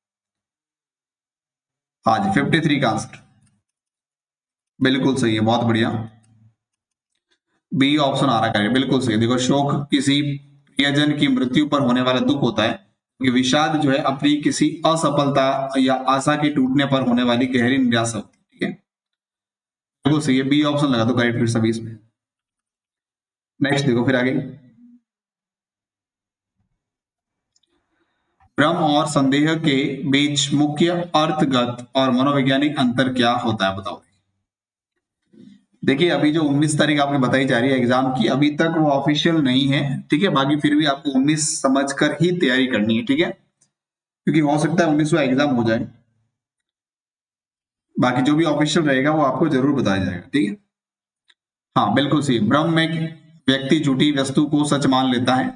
हाँ जी 53 का आंसर बिल्कुल सही है, बहुत बढ़िया। बी ऑप्शन आ रहा है बिल्कुल सही। देखो, शोक किसी प्रियजन की मृत्यु पर होने वाला दुख होता है। ये विषाद जो है अपनी किसी असफलता या आशा के टूटने पर होने वाली गहरी निराशा होती है। ठीक है, बिल्कुल सही है, बी ऑप्शन लगा दो करेक्ट फिर सभी इसमें। नेक्स्ट देखो फिर आगे। भ्रम और संदेह के बीच मुख्य अर्थगत और मनोवैज्ञानिक अंतर क्या होता है? बताओ। देखिए, अभी जो 19 तारीख आपने बताई जा रही है एग्जाम की, अभी तक वो ऑफिशियल नहीं है। ठीक है, बाकी फिर भी आपको 19 समझकर ही तैयारी करनी है। ठीक है, क्योंकि हो सकता है 19वां एग्जाम हो जाए। बाकी जो भी ऑफिशियल रहेगा वो आपको जरूर बताया जाएगा। ठीक है, हाँ बिल्कुल सही। भ्रम में व्यक्ति झूठी वस्तु को सच मान लेता है,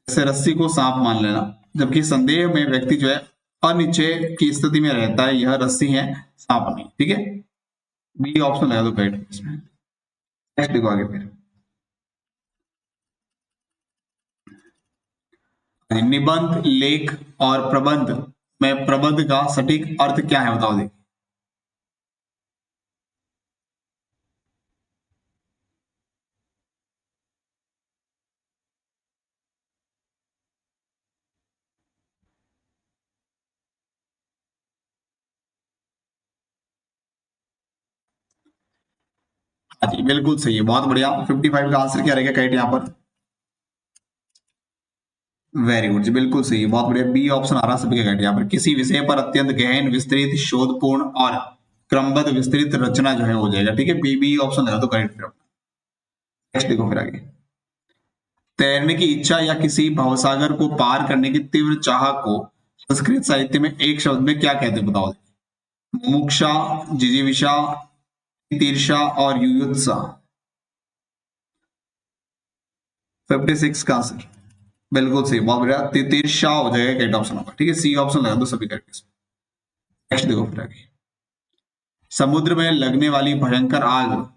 जैसे रस्सी को सांप मान लेना। जबकि संदेह में व्यक्ति जो है अनिश्चय की स्थिति में रहता है, यह रस्सी है सांप नहीं। ठीक है, बी ऑप्शन लगा दो करेक्ट इसमें। नेक्स्ट देखो आगे फिर। निबंध, लेख और प्रबंध में प्रबंध का सटीक अर्थ क्या है? बताओ। देखिए, हाँ जी बिल्कुल सही है, बहुत बढ़िया। 55 का आंसर क्या रहेगा करेक्ट यहाँ पर? वेरी गुड जी, बिल्कुल सही है, बहुत बढ़िया। बी ऑप्शन आ रहा है सभी का करेक्ट यहाँ पर। किसी विषय पर अत्यंत गहन, विस्तृत, शोधपूर्ण और क्रमबद्ध विस्तृत रचना जो है हो जाएगा। ठीक है, बी बी ऑप्शन लगा दो करेक्ट फिर। नेक्स्ट देखो फिर आगे। तैरने की इच्छा या किसी भवसागर को पार करने की तीव्र चाह को संस्कृत साहित्य में एक शब्द में क्या कहते हैं? बताओ। मुमुक्षा, जिजीविषा, तितिर्षा और युयुत्सा। 56 का आंसर बिल्कुल सही, बहुत बढ़िया। तितिर्षा हो जाएगा करेक्ट ऑप्शन होगा। ठीक है, सी ऑप्शन लगा दो सभी करेक्ट। नेक्स्ट देखो फिर आगे। समुद्र में लगने वाली भयंकर आग,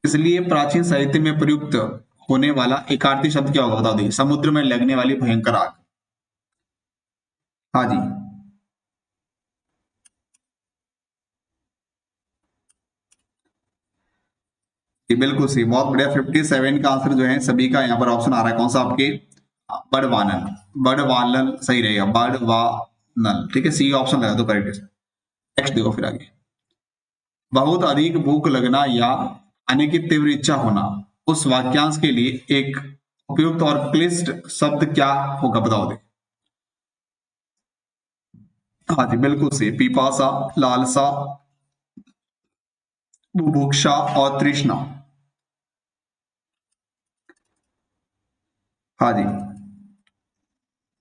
इसलिए प्राचीन साहित्य में प्रयुक्त होने वाला एकार्थी शब्द क्या होगा? बता दीजिए। समुद्र में लगने वाली भयंकर आग। हाँ जी ये बिल्कुल सही, बहुत बढ़िया। 57 का आंसर जो है सभी का यहाँ पर ऑप्शन आ रहा है। कौन सा आपके? बड़वानल। बड़वानल सही रहेगा, बड़वानल। ठीक है, सी ऑप्शन लगा दो करेक्ट। नेक्स्ट देखो फिर आगे। बहुत अधिक भूख लगना या खाने की तीव्र इच्छा होना, उस वाक्यांश के लिए एक उपयुक्त और क्लिष्ट शब्द क्या होगा? बताओ। दे हाँ जी बिल्कुल सही, पिपासा, लालसा, बुभुक्षा और तृष्णा। हाँ जी,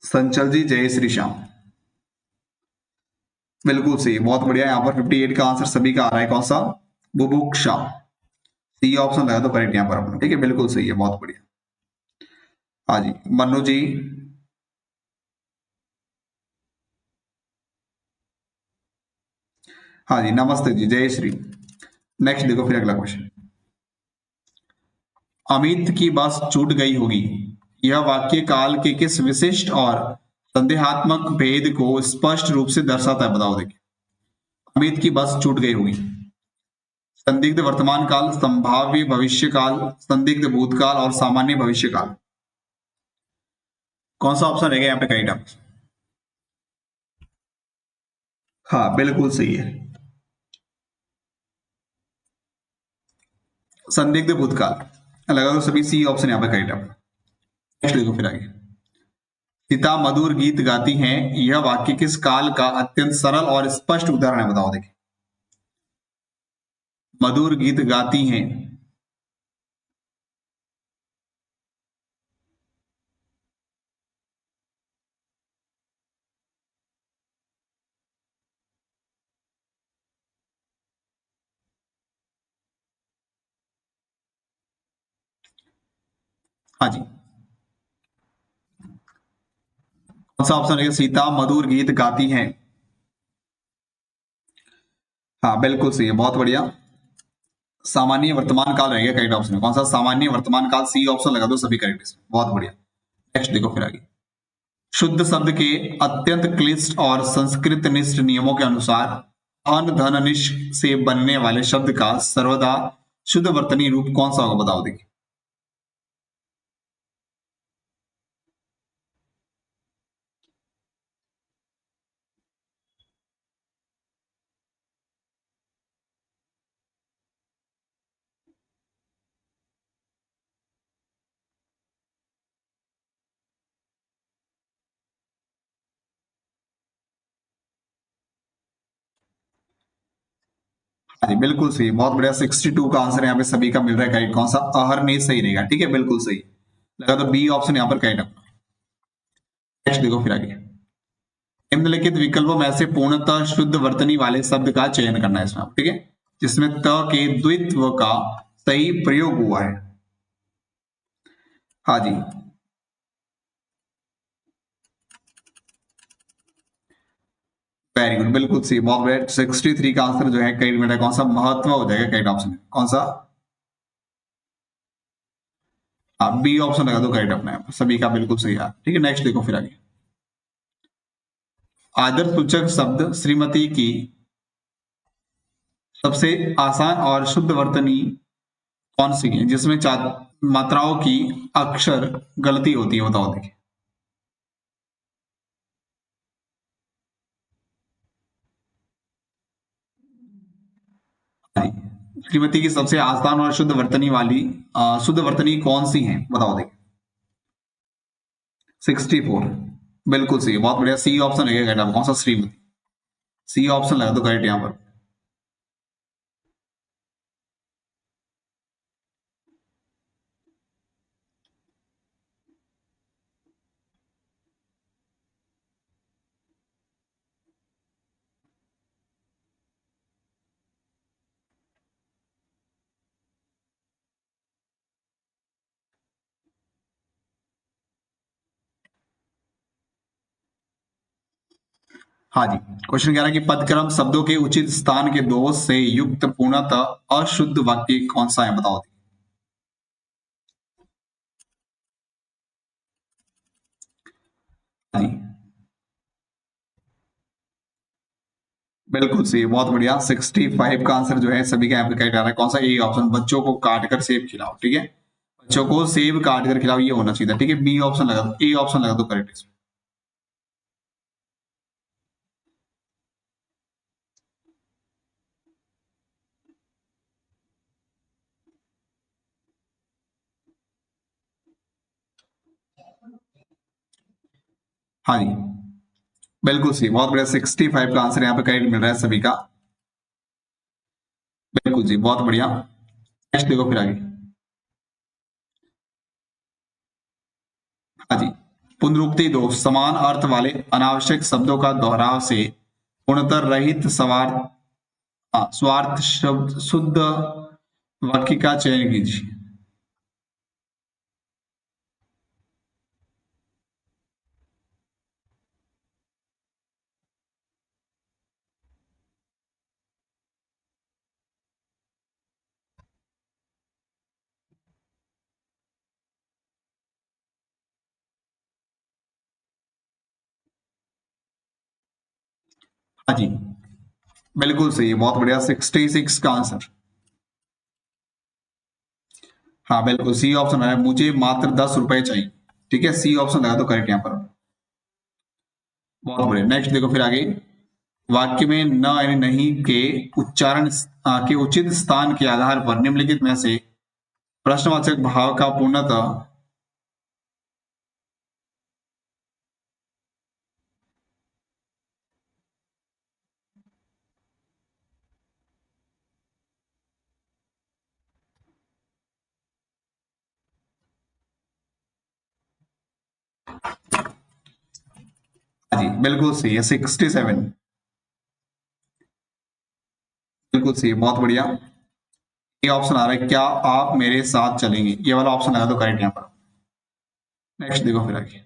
संचल जी, जय श्री श्याम। बिल्कुल सही, बहुत बढ़िया। यहाँ पर 58 का आंसर सभी का आ रहा है, कौन सा? बुभुक्षा। सी ऑप्शन लगा दो करेक्ट यहाँ पर अपना, ठीक है, बिल्कुल सही है, बहुत बढ़िया। हाँ जी, मनु जी। हाँ जी, नमस्ते जी, जय श्री। नेक्स्ट देखो फिर अगला क्वेश्चन। अमित की बस छूट गई होगी, यह वाक्य काल के किस विशिष्ट और संदेहात्मक भेद को स्पष्ट रूप से दर्शाता है? बताओ देखिए। अमित की बस छूट गई होगी, संदिग्ध वर्तमान काल, संभाव्य भविष्य काल, संदिग्ध भूतकाल और सामान्य भविष्य काल। कौन सा ऑप्शन रहेगा यहाँ पे करेक्ट आप? हाँ, बिल्कुल सही है, संदिग्ध भूतकाल लगा दो सभी। सी ऑप्शन यहाँ पे करेक्ट आप। नेक्स्ट देखो फिर आगे। सीता मधुर गीत गाती हैं, यह वाक्य किस काल का अत्यंत सरल और स्पष्ट उदाहरण है? बताओ देखिए। मधुर गीत गाती हैं। हाँ जी, कौन सा ऑप्शन है? सीता मधुर गीत गाती हैं। हाँ, बिल्कुल सही है, बहुत बढ़िया। सामान्य वर्तमान काल रहेगा करेक्ट ऑप्शन। कौन सा? सामान्य वर्तमान काल। सी ऑप्शन लगा दो सभी करेक्ट इसमें, बहुत बढ़िया। नेक्स्ट देखो फिर आगे। शुद्ध शब्द के अत्यंत क्लिष्ट और संस्कृत निष्ठ नियमों के अनुसार अन धन निश से बनने वाले शब्द का सर्वदा शुद्ध वर्तनी रूप कौन सा होगा? बताओ देखिए। हाँ जी, बिल्कुल सही, बहुत बढ़िया। 62 का आंसर यहाँ पे सभी का मिल रहा है करेक्ट। कौन सा? अहरनेश सही रहेगा, ठीक है, बिल्कुल सही लगा। तो बी ऑप्शन यहाँ पर करेक्ट अपना। नेक्स्ट देखो फिर आगे। निम्नलिखित विकल्पों में से पूर्णतः शुद्ध वर्तनी वाले शब्द का चयन करना है इसमें, ठीक है, जिसमें त के द्वित्व का सही प्रयोग हुआ है। हाँ जी, वेरी गुड, बिल्कुल सही, बहुत बढ़िया। 63 का आंसर जो है करेक्ट मिला है। कौन सा? महत्व हो जाएगा करेक्ट ऑप्शन। कौन सा? हाँ, बी ऑप्शन लगा दो करेक्ट अपने आप, सभी का बिल्कुल सही है, ठीक है। नेक्स्ट देखो फिर आगे। आदर सूचक शब्द श्रीमती की सबसे आसान और शुद्ध वर्तनी कौन सी है जिसमें मात्राओं की अक्षर गलती होती है? बताओ देखिए। हाँ जी। श्रीमती की सबसे आसान और शुद्ध वर्तनी वाली शुद्ध वर्तनी कौन सी है? बताओ देखिए। 64, बिल्कुल सही, बहुत बढ़िया। सी ऑप्शन लगेगा कौन सा? श्रीमती। सी ऑप्शन लगा दो करेक्ट यहाँ पर। हाँ जी, क्वेश्चन कह रहा है कि पदक्रम शब्दों के उचित स्थान के दोष से युक्त पूर्णतः अशुद्ध वाक्य कौन सा है? बताओ। हाँ जी, बिल्कुल सही, बहुत बढ़िया। 65 का आंसर जो है सभी का यहाँ पे करेक्ट आ रहा है। कौन सा? ए ऑप्शन, बच्चों को काट कर सेब खिलाओ, ठीक है, बच्चों को सेब काट कर खिलाओ, ये होना चाहिए था, ठीक है। बी ऑप्शन लगा दो, ए ऑप्शन लगा दो करेक्ट। हाँ जी, बिल्कुल सही, बहुत बढ़िया। 65 का आंसर यहाँ पे करेक्ट मिल रहा है सभी का। बिल्कुल जी, बहुत बढ़िया। नेक्स्ट देखो फिर आगे। हाँ जी। पुनरुक्ति दो, समान अर्थ वाले अनावश्यक शब्दों का दोहराव से पूर्णतः रहित स्वार्थ शब्द शुद्ध वाक्य का चयन कीजिए। हाँ जी, बिल्कुल सही है, बहुत बढ़िया, 66 का आंसर। हाँ बिल्कुल, सी ऑप्शन है, मुझे मात्र 10 रुपए चाहिए। ठीक है, सी ऑप्शन लगा दो करेक्ट यहाँ पर। बहुत बढ़िया, नेक्स्ट देखो फिर आगे। वाक्य में न यानी नहीं के उच्चारण के उचित स्थान के आधार पर निम्नलिखित में से प्रश्नवाचक भाव का पूर्णतः। हाँ जी, बिल्कुल सही है, 67। बिल्कुल सही है, बहुत बढ़िया। ये ऑप्शन आ रहा है, क्या आप मेरे साथ चलेंगे, ये वाला ऑप्शन लगा दो करेक्ट यहाँ पर। नेक्स्ट देखो फिर आगे।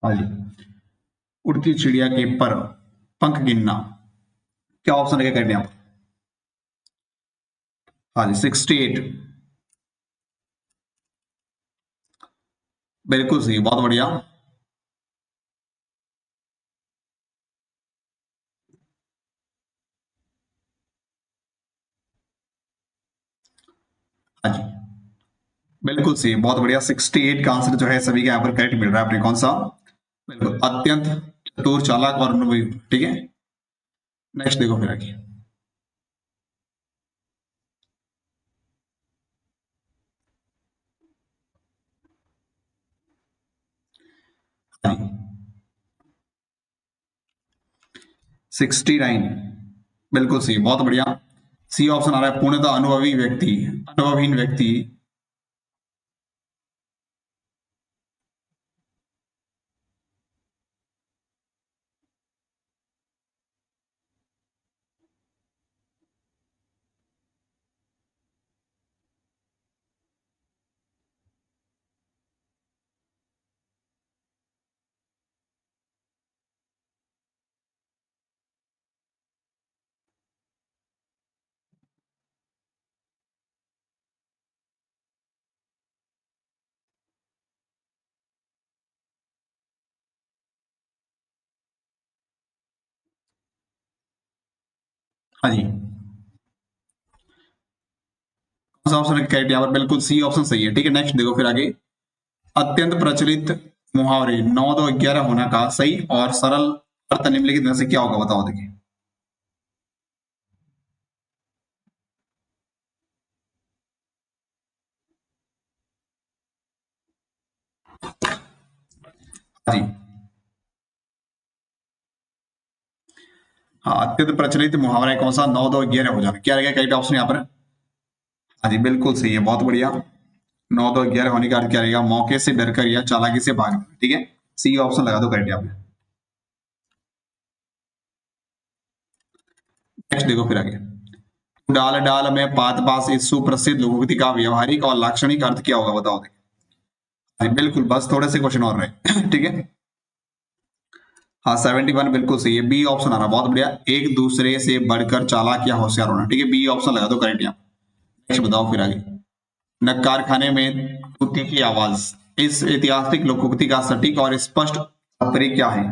हाँ जी, उड़ती चिड़िया के पर पंख गिनना, क्या ऑप्शन है करने आप? हाँ जी 68, बिल्कुल सही, बहुत बढ़िया। हाँ जी, बिल्कुल सही, बहुत बढ़िया। 68 का आंसर जो है सभी के यहाँ पर करेक्ट मिल रहा है आपने। कौन सा? बिल्कुल, अत्यंत चतुर, चालाक और अनुभवी। ठीक है, नेक्स्ट देखो फिर आगे। हाँ जी 69, बिल्कुल सही, बहुत बढ़िया। सी ऑप्शन आ रहा है, पूर्णतः अनुभवी व्यक्ति, अनुभवहीन व्यक्ति। हाँ जी, कौन सा ऑप्शन करेक्ट यहाँ पर? बिल्कुल सी ऑप्शन सही है। ठीक है, नेक्स्ट देखो फिर आगे। अत्यंत प्रचलित मुहावरे 9 2 11 होना का सही और सरल अर्थ निम्नलिखित में से क्या होगा? बताओ देखिए। हाँ जी, हाँ, अत्यंत प्रचलित मुहावरा है कौन सा? 9 2 11 हो जाना, क्या रहेगा करेक्ट ऑप्शन यहाँ पर? हाँ जी, बिल्कुल सही है, बहुत बढ़िया। 9 2 11 होने का अर्थ क्या रहेगा? मौके से डरकर या चालाकी से भागना। ठीक है, सी ऑप्शन लगा दो करेक्ट यहाँ पे। नेक्स्ट देखो फिर आगे। डाल डाल में पात पास इस सुप्रसिद्ध लोकोक्ति का व्यवहारिक और लाक्षणिक अर्थ क्या होगा? बताओ देखिए। हाँ जी, बिल्कुल, बस थोड़े से क्वेश्चन और रहे। ठीक है, हाँ 71 बिल्कुल सही है, बी ऑप्शन आ रहा, बहुत बढ़िया। एक दूसरे से बढ़कर चालाक या होशियार होना। ठीक है, बी ऑप्शन लगा दो करेक्ट यहाँ। नेक्स्ट बताओ फिर आगे। न कारखाने में कुत्ते की आवाज, इस ऐतिहासिक लोकोक्ति का सटीक और स्पष्ट तात्पर्य क्या है?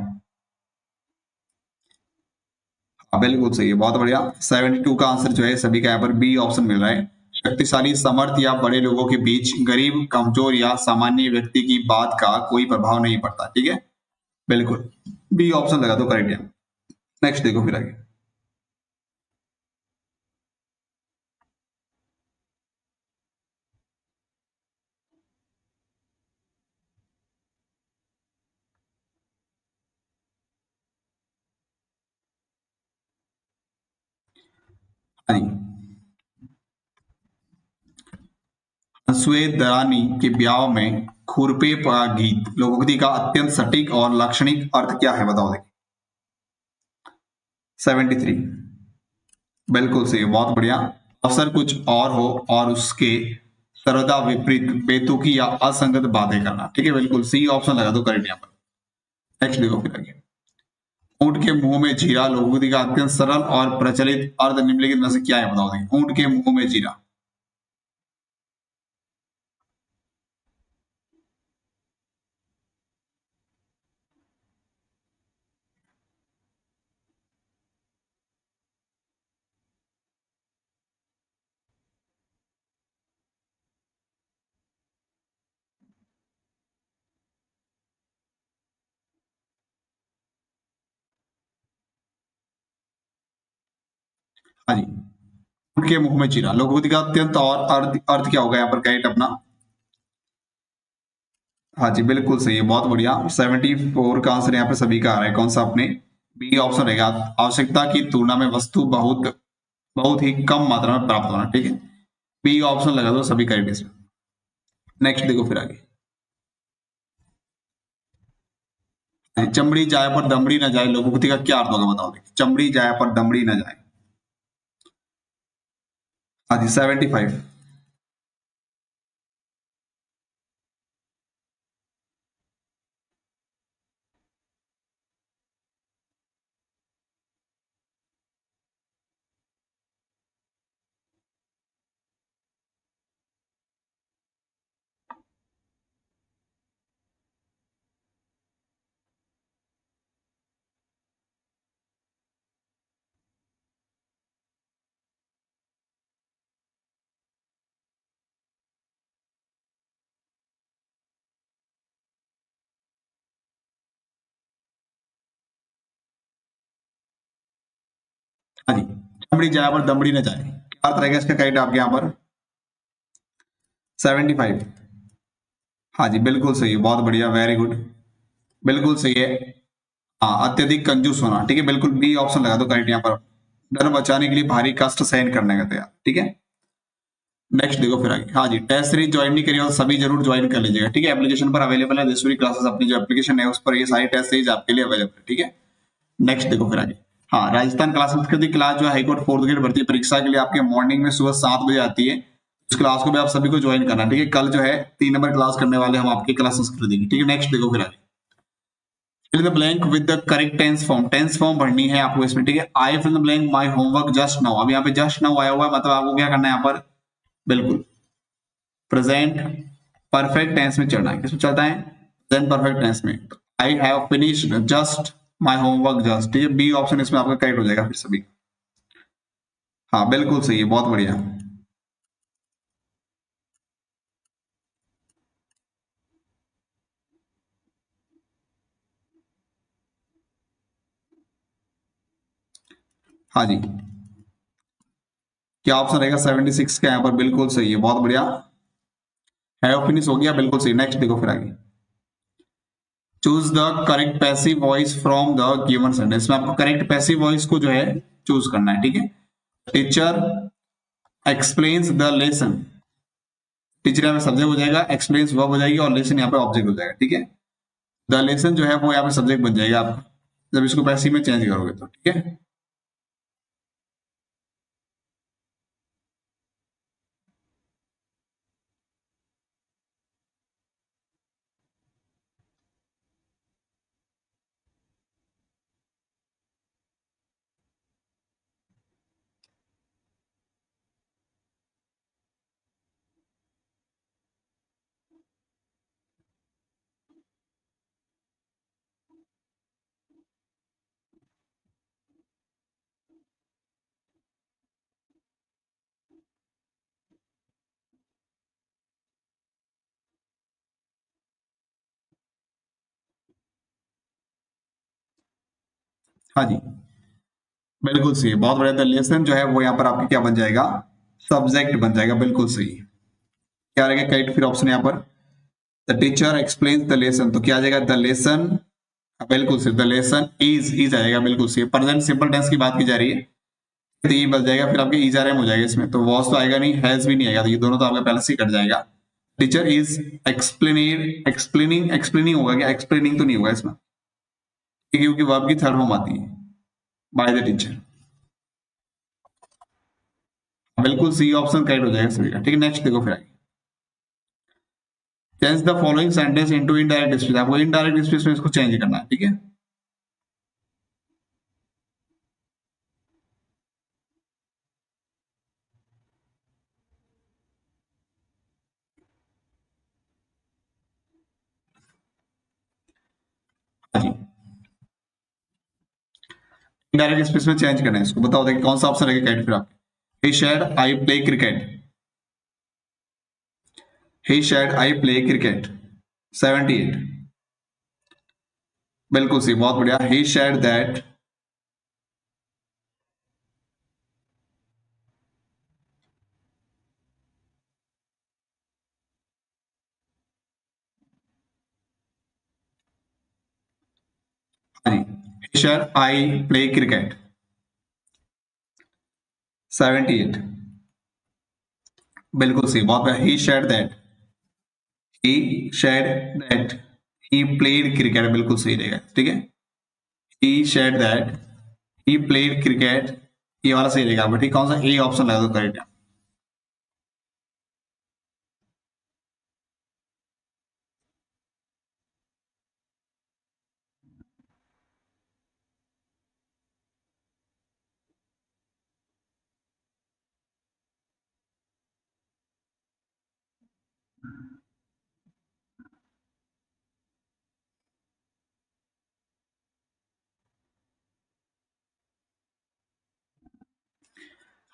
हाँ, बिल्कुल सही है, बहुत बढ़िया। 72 का आंसर जो है सभी का यहाँ पर बी ऑप्शन मिल रहा है। शक्तिशाली, समर्थ या बड़े लोगों के बीच गरीब, कमजोर या सामान्य व्यक्ति की बात का कोई प्रभाव नहीं पड़ता। ठीक है, बिल्कुल, बी ऑप्शन लगा दो करेक्ट है। नेक्स्ट देखो फिर आगे। हाँ जी, श्वेत दरानी के ब्याह में खुरपे का गीत लोकोक्ति का अत्यंत सटीक और लाक्षणिक अर्थ क्या है? बताओ देखिए। 73, बिल्कुल सही, बहुत बढ़िया। अवसर कुछ और हो और उसके सर्वदा विपरीत बेतुकी या असंगत बातें करना। ठीक है, बिल्कुल सी ऑप्शन लगा दो करेक्ट यहाँ पर। नेक्स्ट देखो फिर आगे। ऊंट के मुंह में जीरा लोकोक्ति का अत्यंत सरल और प्रचलित अर्थ निम्नलिखित में से क्या है? बताओ देखिए। ऊंट के मुंह में जीरा। हाँ जी, ऊंट के मुंह में जीरा लोकोक्ति का अत्यंत और अर्थ अर्थ क्या होगा यहाँ पर करेक्ट अपना? हाँ जी, बिल्कुल सही है, बहुत बढ़िया। 74 का आंसर यहाँ पे सभी का आ रहा है। कौन सा? अपने बी ऑप्शन रहेगा। आवश्यकता की तुलना में वस्तु बहुत बहुत ही कम मात्रा में प्राप्त होना। ठीक है, बी ऑप्शन लगा दो सभी करेक्ट इसमें। नेक्स्ट देखो फिर आगे। चमड़ी जाए पर दमड़ी ना जाए लोकोक्ति का क्या अर्थ होगा? बताओ देखिए। चमड़ी जाए पर दमड़ी ना जाए। हाँ जी 75, हाँ जी, चमड़ी जाए पर दमड़ी न जाए, क्या अर्थ रहेगा इसका करेक्ट आपके यहाँ पर? 75। हाँ जी, बिल्कुल सही है, बहुत बढ़िया, वेरी गुड, बिल्कुल सही है। हाँ, अत्यधिक कंजूस होना, ठीक है, बिल्कुल बी ऑप्शन लगा दो करेक्ट यहाँ पर। डर बचाने के लिए भारी कष्ट सहन करने का तैयार, ठीक है। नेक्स्ट देखो फिर आगे, हाँ जी, टेस्ट सीरीज ज्वाइन नहीं करिए और सभी जरूर ज्वाइन कर लीजिएगा, ठीक है। एप्लीकेशन पर अवेलेबल है देशूरी क्लासेस, अपनी जो एप्लीकेशन है उस पर ये सारी टेस्ट सीरीज आपके लिए अवेलेबल है, ठीक है। नेक्स्ट देखो फिर आगे, हाँ, राजस्थान क्लास संस्कृति क्लास जो है हाईकोर्ट फोर्थ ग्रेड भर्ती परीक्षा के लिए आपके मॉर्निंग में सुबह 7 बजे आती है। उस क्लास को भी आप सभी को ज्वाइन करना, ठीक है। कल जो है 3 नंबर क्लास करने वाले हम आपकी क्लास संस्कृति की, ठीक है। नेक्स्ट देखो फिर आगे, fill the blank with the correct tense form भरनी है आपको इसमें, ठीक है। I fill the blank my homework just now, अब यहाँ पे जस्ट नाउ आया हुआ है, मतलब आपको क्या करना है यहाँ पर, बिल्कुल प्रेजेंट परफेक्ट टेंस में चलना है। किसमें चलता है? प्रेजेंट परफेक्ट टेंस में। I have finished just my homework just, ठीक है। बी ऑप्शन इसमें आपका करेक्ट हो जाएगा फिर सभी। हाँ, बिल्कुल सही है, बहुत बढ़िया। हाँ जी, क्या ऑप्शन रहेगा 76 का यहाँ पर? बिल्कुल सही है, बहुत बढ़िया, हैव फिनिश हो गया, बिल्कुल सही। नेक्स्ट देखो फिर आगे, choose the correct passive voice from the given sentence में आपको करेक्ट पैसिव वॉइस को जो है चूज करना है, ठीक है। Teacher explains the lesson, teacher यहाँ पे सब्जेक्ट हो जाएगा, एक्सप्लेन्स वर्ब हो जाएगी और लेसन यहाँ पे ऑब्जेक्ट हो जाएगा, ठीक है। द लेसन जो है वो यहाँ पे सब्जेक्ट बन जाएगा आप जब इसको पैसिव में चेंज करोगे तो, ठीक है। हाँ जी, बिल्कुल सही, बहुत बढ़िया। द लेसन जो है वो यहाँ पर आपके क्या बन जाएगा? सब्जेक्ट बन जाएगा, बिल्कुल सही। क्या रहेगा करेक्ट फिर ऑप्शन यहाँ पर? The teacher explains the lesson, तो क्या आ जाएगा? द लेसन, बिल्कुल सही, द लेसन इज आएगा, बिल्कुल सही। प्रेजेंट सिंपल टेंस की बात की जा रही है तो ये बच जाएगा, फिर आपके इज आर एम हो जाएगा इसमें, तो वॉज तो आएगा नहीं, हैज भी नहीं आएगा, तो ये दोनों तो आपका पहले से ही कट जाएगा। Teacher is explaining, explaining explaining होगा क्या? एक्सप्लेनिंग तो नहीं होगा इसमें, क्योंकि वर्ब की थर्ड फॉर्म आती है, बाय द टीचर। बिल्कुल सी ऑप्शन करेक्ट हो जाएगा सभी का, ठीक है। नेक्स्ट देखो फिर आगे, change the following sentence into indirect speech, आपको इनडायरेक्ट स्पीच में इसको चेंज करना है, ठीक है। हाँ जी, इनडायरेक्ट स्पीच में चेंज करना है इसको, बताओ देखिए कौन सा ऑप्शन रहेगा करेक्ट फिर आपके? He said I play cricket, he said I play cricket, 78, बिल्कुल सी, बहुत बढ़िया। ही शेड दैट, हाँ जी, he said I play cricket, 78, बिल्कुल सही, बहुत बढ़िया। he said that he played cricket, बिल्कुल सही रहेगा, ठीक है। he said that he played cricket, ये वाला सही रहेगा आपका, ठीक। कौन सा? ए ऑप्शन लगा दो करेक्ट है।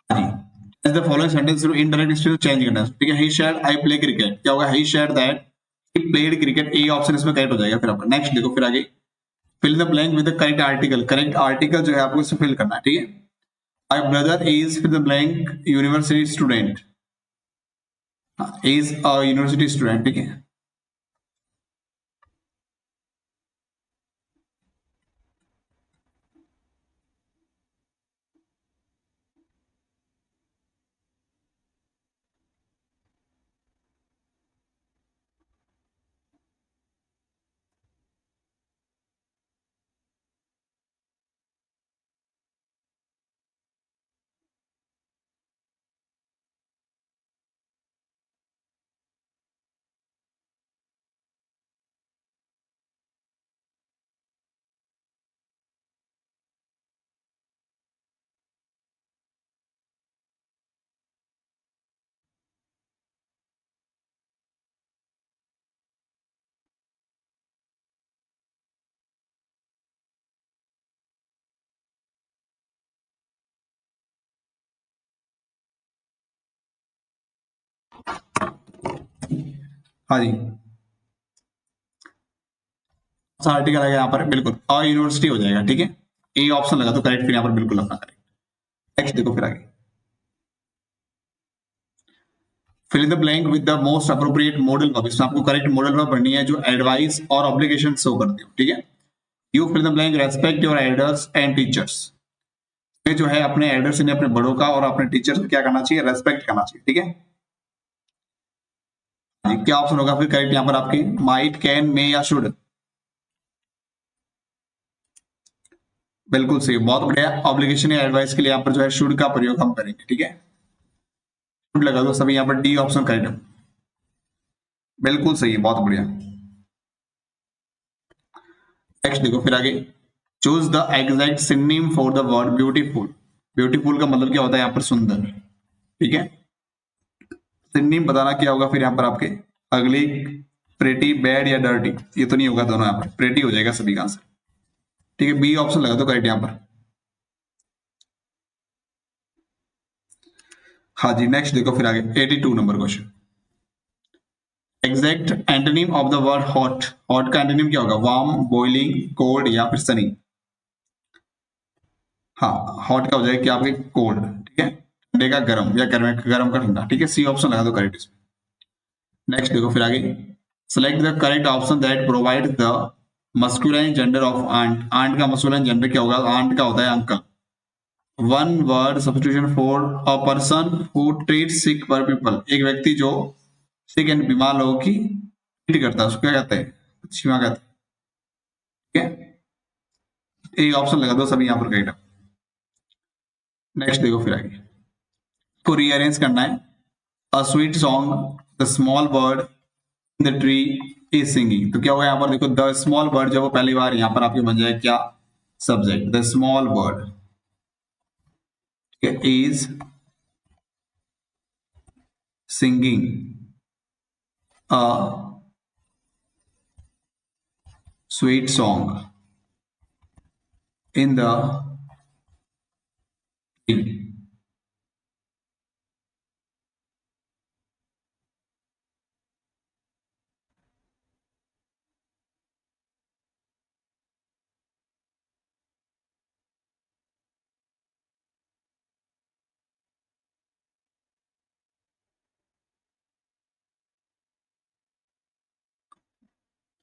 हाँ जी, the following sentence indirect speech change करना है, ठीक है। He said I play cricket, क्या होगा? He said that he played cricket, A option इसमें करेक्ट हो जाएगा फिर आपका। नेक्स्ट देखो फिर आगे, fill the blank with the correct article, correct article जो है आपको इसे फिल करना है, ठीक है। माई ब्रदर इज फिर the blank university student, is a university student, ठीक है। हाँ जी, आर्टिकल आ गया यहाँ पर, बिल्कुल अ यूनिवर्सिटी हो जाएगा, ठीक है। ए ऑप्शन लगा तो करेक्ट, फिर यहाँ पर बिल्कुल अपना करेक्ट। नेक्स्ट देखो फिर आगे, fill in the blank with the most appropriate modal verb. इसमें आपको करेक्ट मॉडल वर्ब पढ़नी है जो एडवाइस और ऑब्लिगेशन शो करती हो, ठीक है। You fill the blank respect your elders and teachers. ये जो है अपने एल्डर्स ने अपने बड़ों का और अपने टीचर्स को क्या करना चाहिए, रेस्पेक्ट करना चाहिए, ठीक है। क्या ऑप्शन होगा फिर करेक्ट यहाँ पर आपके, माइट, कैन, मे या शुड। बिल्कुल सही, बहुत बढ़िया। ऑब्लिगेशन या एडवाइस के लिए यहाँ पर जो है शुड का प्रयोग हम करेंगे, ठीक है। शुड लगा दो सभी, यहाँ पर डी ऑप्शन करेक्ट है। बिल्कुल सही है, बहुत बढ़िया। नेक्स्ट देखो फिर आगे, choose the exact synonym for the word beautiful. Beautiful का मतलब क्या होता है यहाँ पर, सुंदर, ठीक है। सिनोनिम बताना क्या होगा फिर यहाँ पर आपके, अगली, प्रेटी, बैड या डर्टी। ये तो नहीं होगा दोनों, यहाँ पर प्रेटी हो जाएगा सभी का आंसर, ठीक है। बी ऑप्शन लगा दो करेक्ट यहाँ पर। हाँ जी, नेक्स्ट देखो फिर आगे, 82 number question. Exact antonym of the word hot. Hot का एंटोनिम क्या होगा, वार्म, बॉइलिंग, कोल्ड या फिर सनी। हाँ, हॉट का हो जाएगा क्या आपके, कोल्ड, ठीक है। ठंडे का गर्म या गर्म गर्म का ठंडा, ठीक है। सी ऑप्शन लगा दो करेक्ट इसमें। नेक्स्ट देखो फिर आगे, select the correct option that provide the masculine gender of aunt. Aunt का मस्कुलाइन जेंडर क्या होगा, आंट का होता है uncle. One word substitution for a person who treat sick पर पीपल। एक व्यक्ति जो सिक एंड बीमार लोगों की ट्रीट करता है, उसको क्या कहते हैं, क्षमा कहते हैं, ठीक है। एक ऑप्शन लगा दो सभी यहाँ पर करेक्ट। नेक्स्ट देखो फिर आगे, को रीअरेंज करना है। A sweet song, the small bird in the tree is singing. तो क्या होगा यहाँ पर, देखो द स्मॉल बर्ड जब वो पहली बार यहाँ पर आपके बन जाए क्या, subject, the small bird is singing a sweet song in the tree.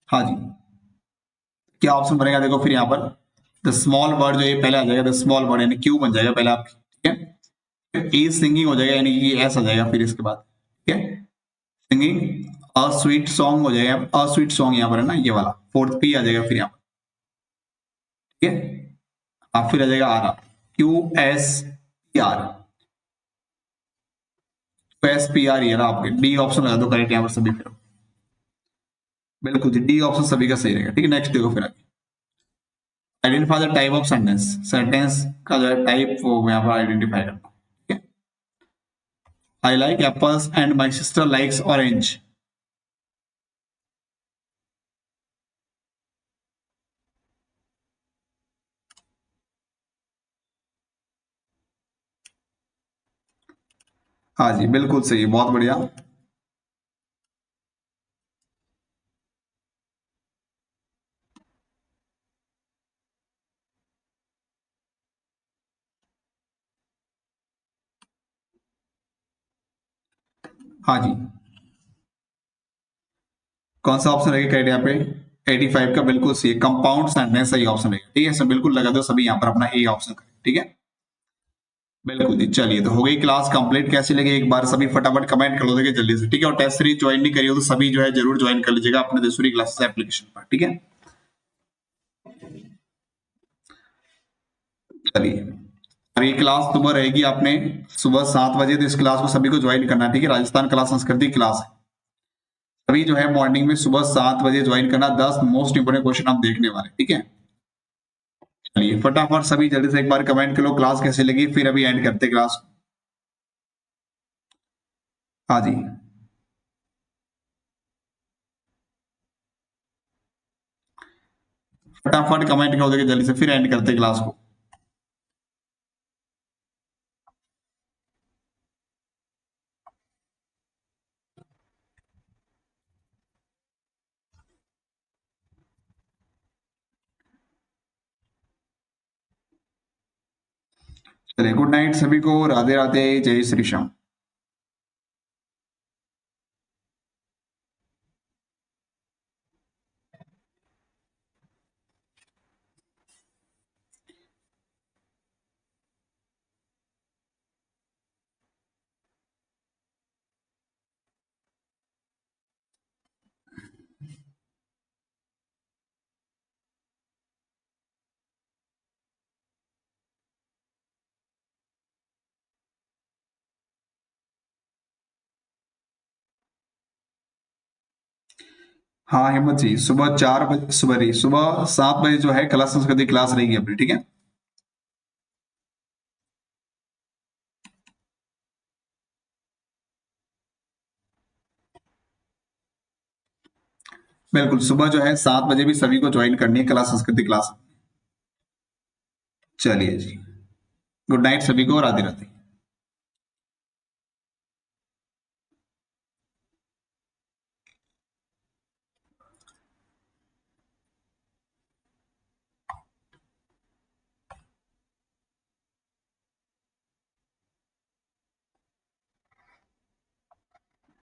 हाँ जी, क्या ऑप्शन बनेगा देखो फिर यहाँ पर, द स्मॉल बर्ड जो ये पहले आ जाएगा, द स्मॉल बर्ड यानी क्यू बन जाएगा पहले आपकी, ठीक है। इज सिंगिंग हो जाएगा यानी कि एस आ जाएगा फिर इसके बाद, ठीक है। सिंगिंग अ स्वीट सॉन्ग हो जाएगा, अ स्वीट सॉन्ग यहाँ पर है ना, ये वाला फोर्थ पी आ जाएगा फिर यहाँ पर, ठीक है। अब फिर आ जाएगा R, Q S P R, S P R ये ना आपके, डी ऑप्शन लगा दो करेक्ट यहाँ पर सभी फिर। बिल्कुल जी, डी ऑप्शन सभी का सही रहेगा, ठीक है। नेक्स्ट देखो फिर आगे, identify the type of sentence. Sentence का जो है टाइप वो यहाँ पर आइडेंटिफाई करना, ठीक है। I like apples and my sister likes orange. हाँ जी, बिल्कुल सही, बहुत बढ़िया। हाँ जी, कौन सा ऑप्शन रहेगा करेक्ट यहाँ पे? 85 का बिल्कुल सही, कंपाउंड सेंटेंस सही ऑप्शन रहेगा। ठीक है, सब बिल्कुल लगा दो सभी यहाँ पर अपना ए ऑप्शन करें। ठीक है, बिल्कुल जी। चलिए, तो हो गई क्लास कंप्लीट। कैसी लगी एक बार सभी फटाफट कमेंट कर लो देखिए जल्दी से। ठीक है, और टेस्ट सीरीज ज्वाइन नहीं करी हो तो सभी जो है जरूर ज्वाइन कर लीजिएगा अपने दूसरी क्लासेस एप्लीकेशन पर। ठीक है, चलिए, और ये क्लास सुबह रहेगी आपने सुबह 7 बजे, तो इस क्लास को सभी को ज्वाइन करना है। ठीक है, राजस्थान कला संस्कृति क्लास है, सभी जो है मॉर्निंग में सुबह 7 बजे ज्वाइन करना। 10 मोस्ट इंपोर्टेंट क्वेश्चन हम देखने वाले। ठीक है, चलिए फटाफट सभी जल्दी से एक बार कमेंट कर लो क्लास कैसे लगी, फिर अभी एंड करते क्लास। हाँ जी, फटाफट कमेंट कर दो जल्दी से, फिर एंड करते क्लास को। चलिए, गुड नाइट सभी को, राधे राधे, जय श्री श्याम। हाँ हिम्मत जी, सुबह 4 बजे, सुबह 7 बजे जो है कला संस्कृति क्लास रहेगी अपनी। ठीक है, बिल्कुल सुबह जो है 7 बजे भी सभी को ज्वाइन करनी है कला संस्कृति क्लास। चलिए जी, गुड नाइट सभी को, राधे राधे।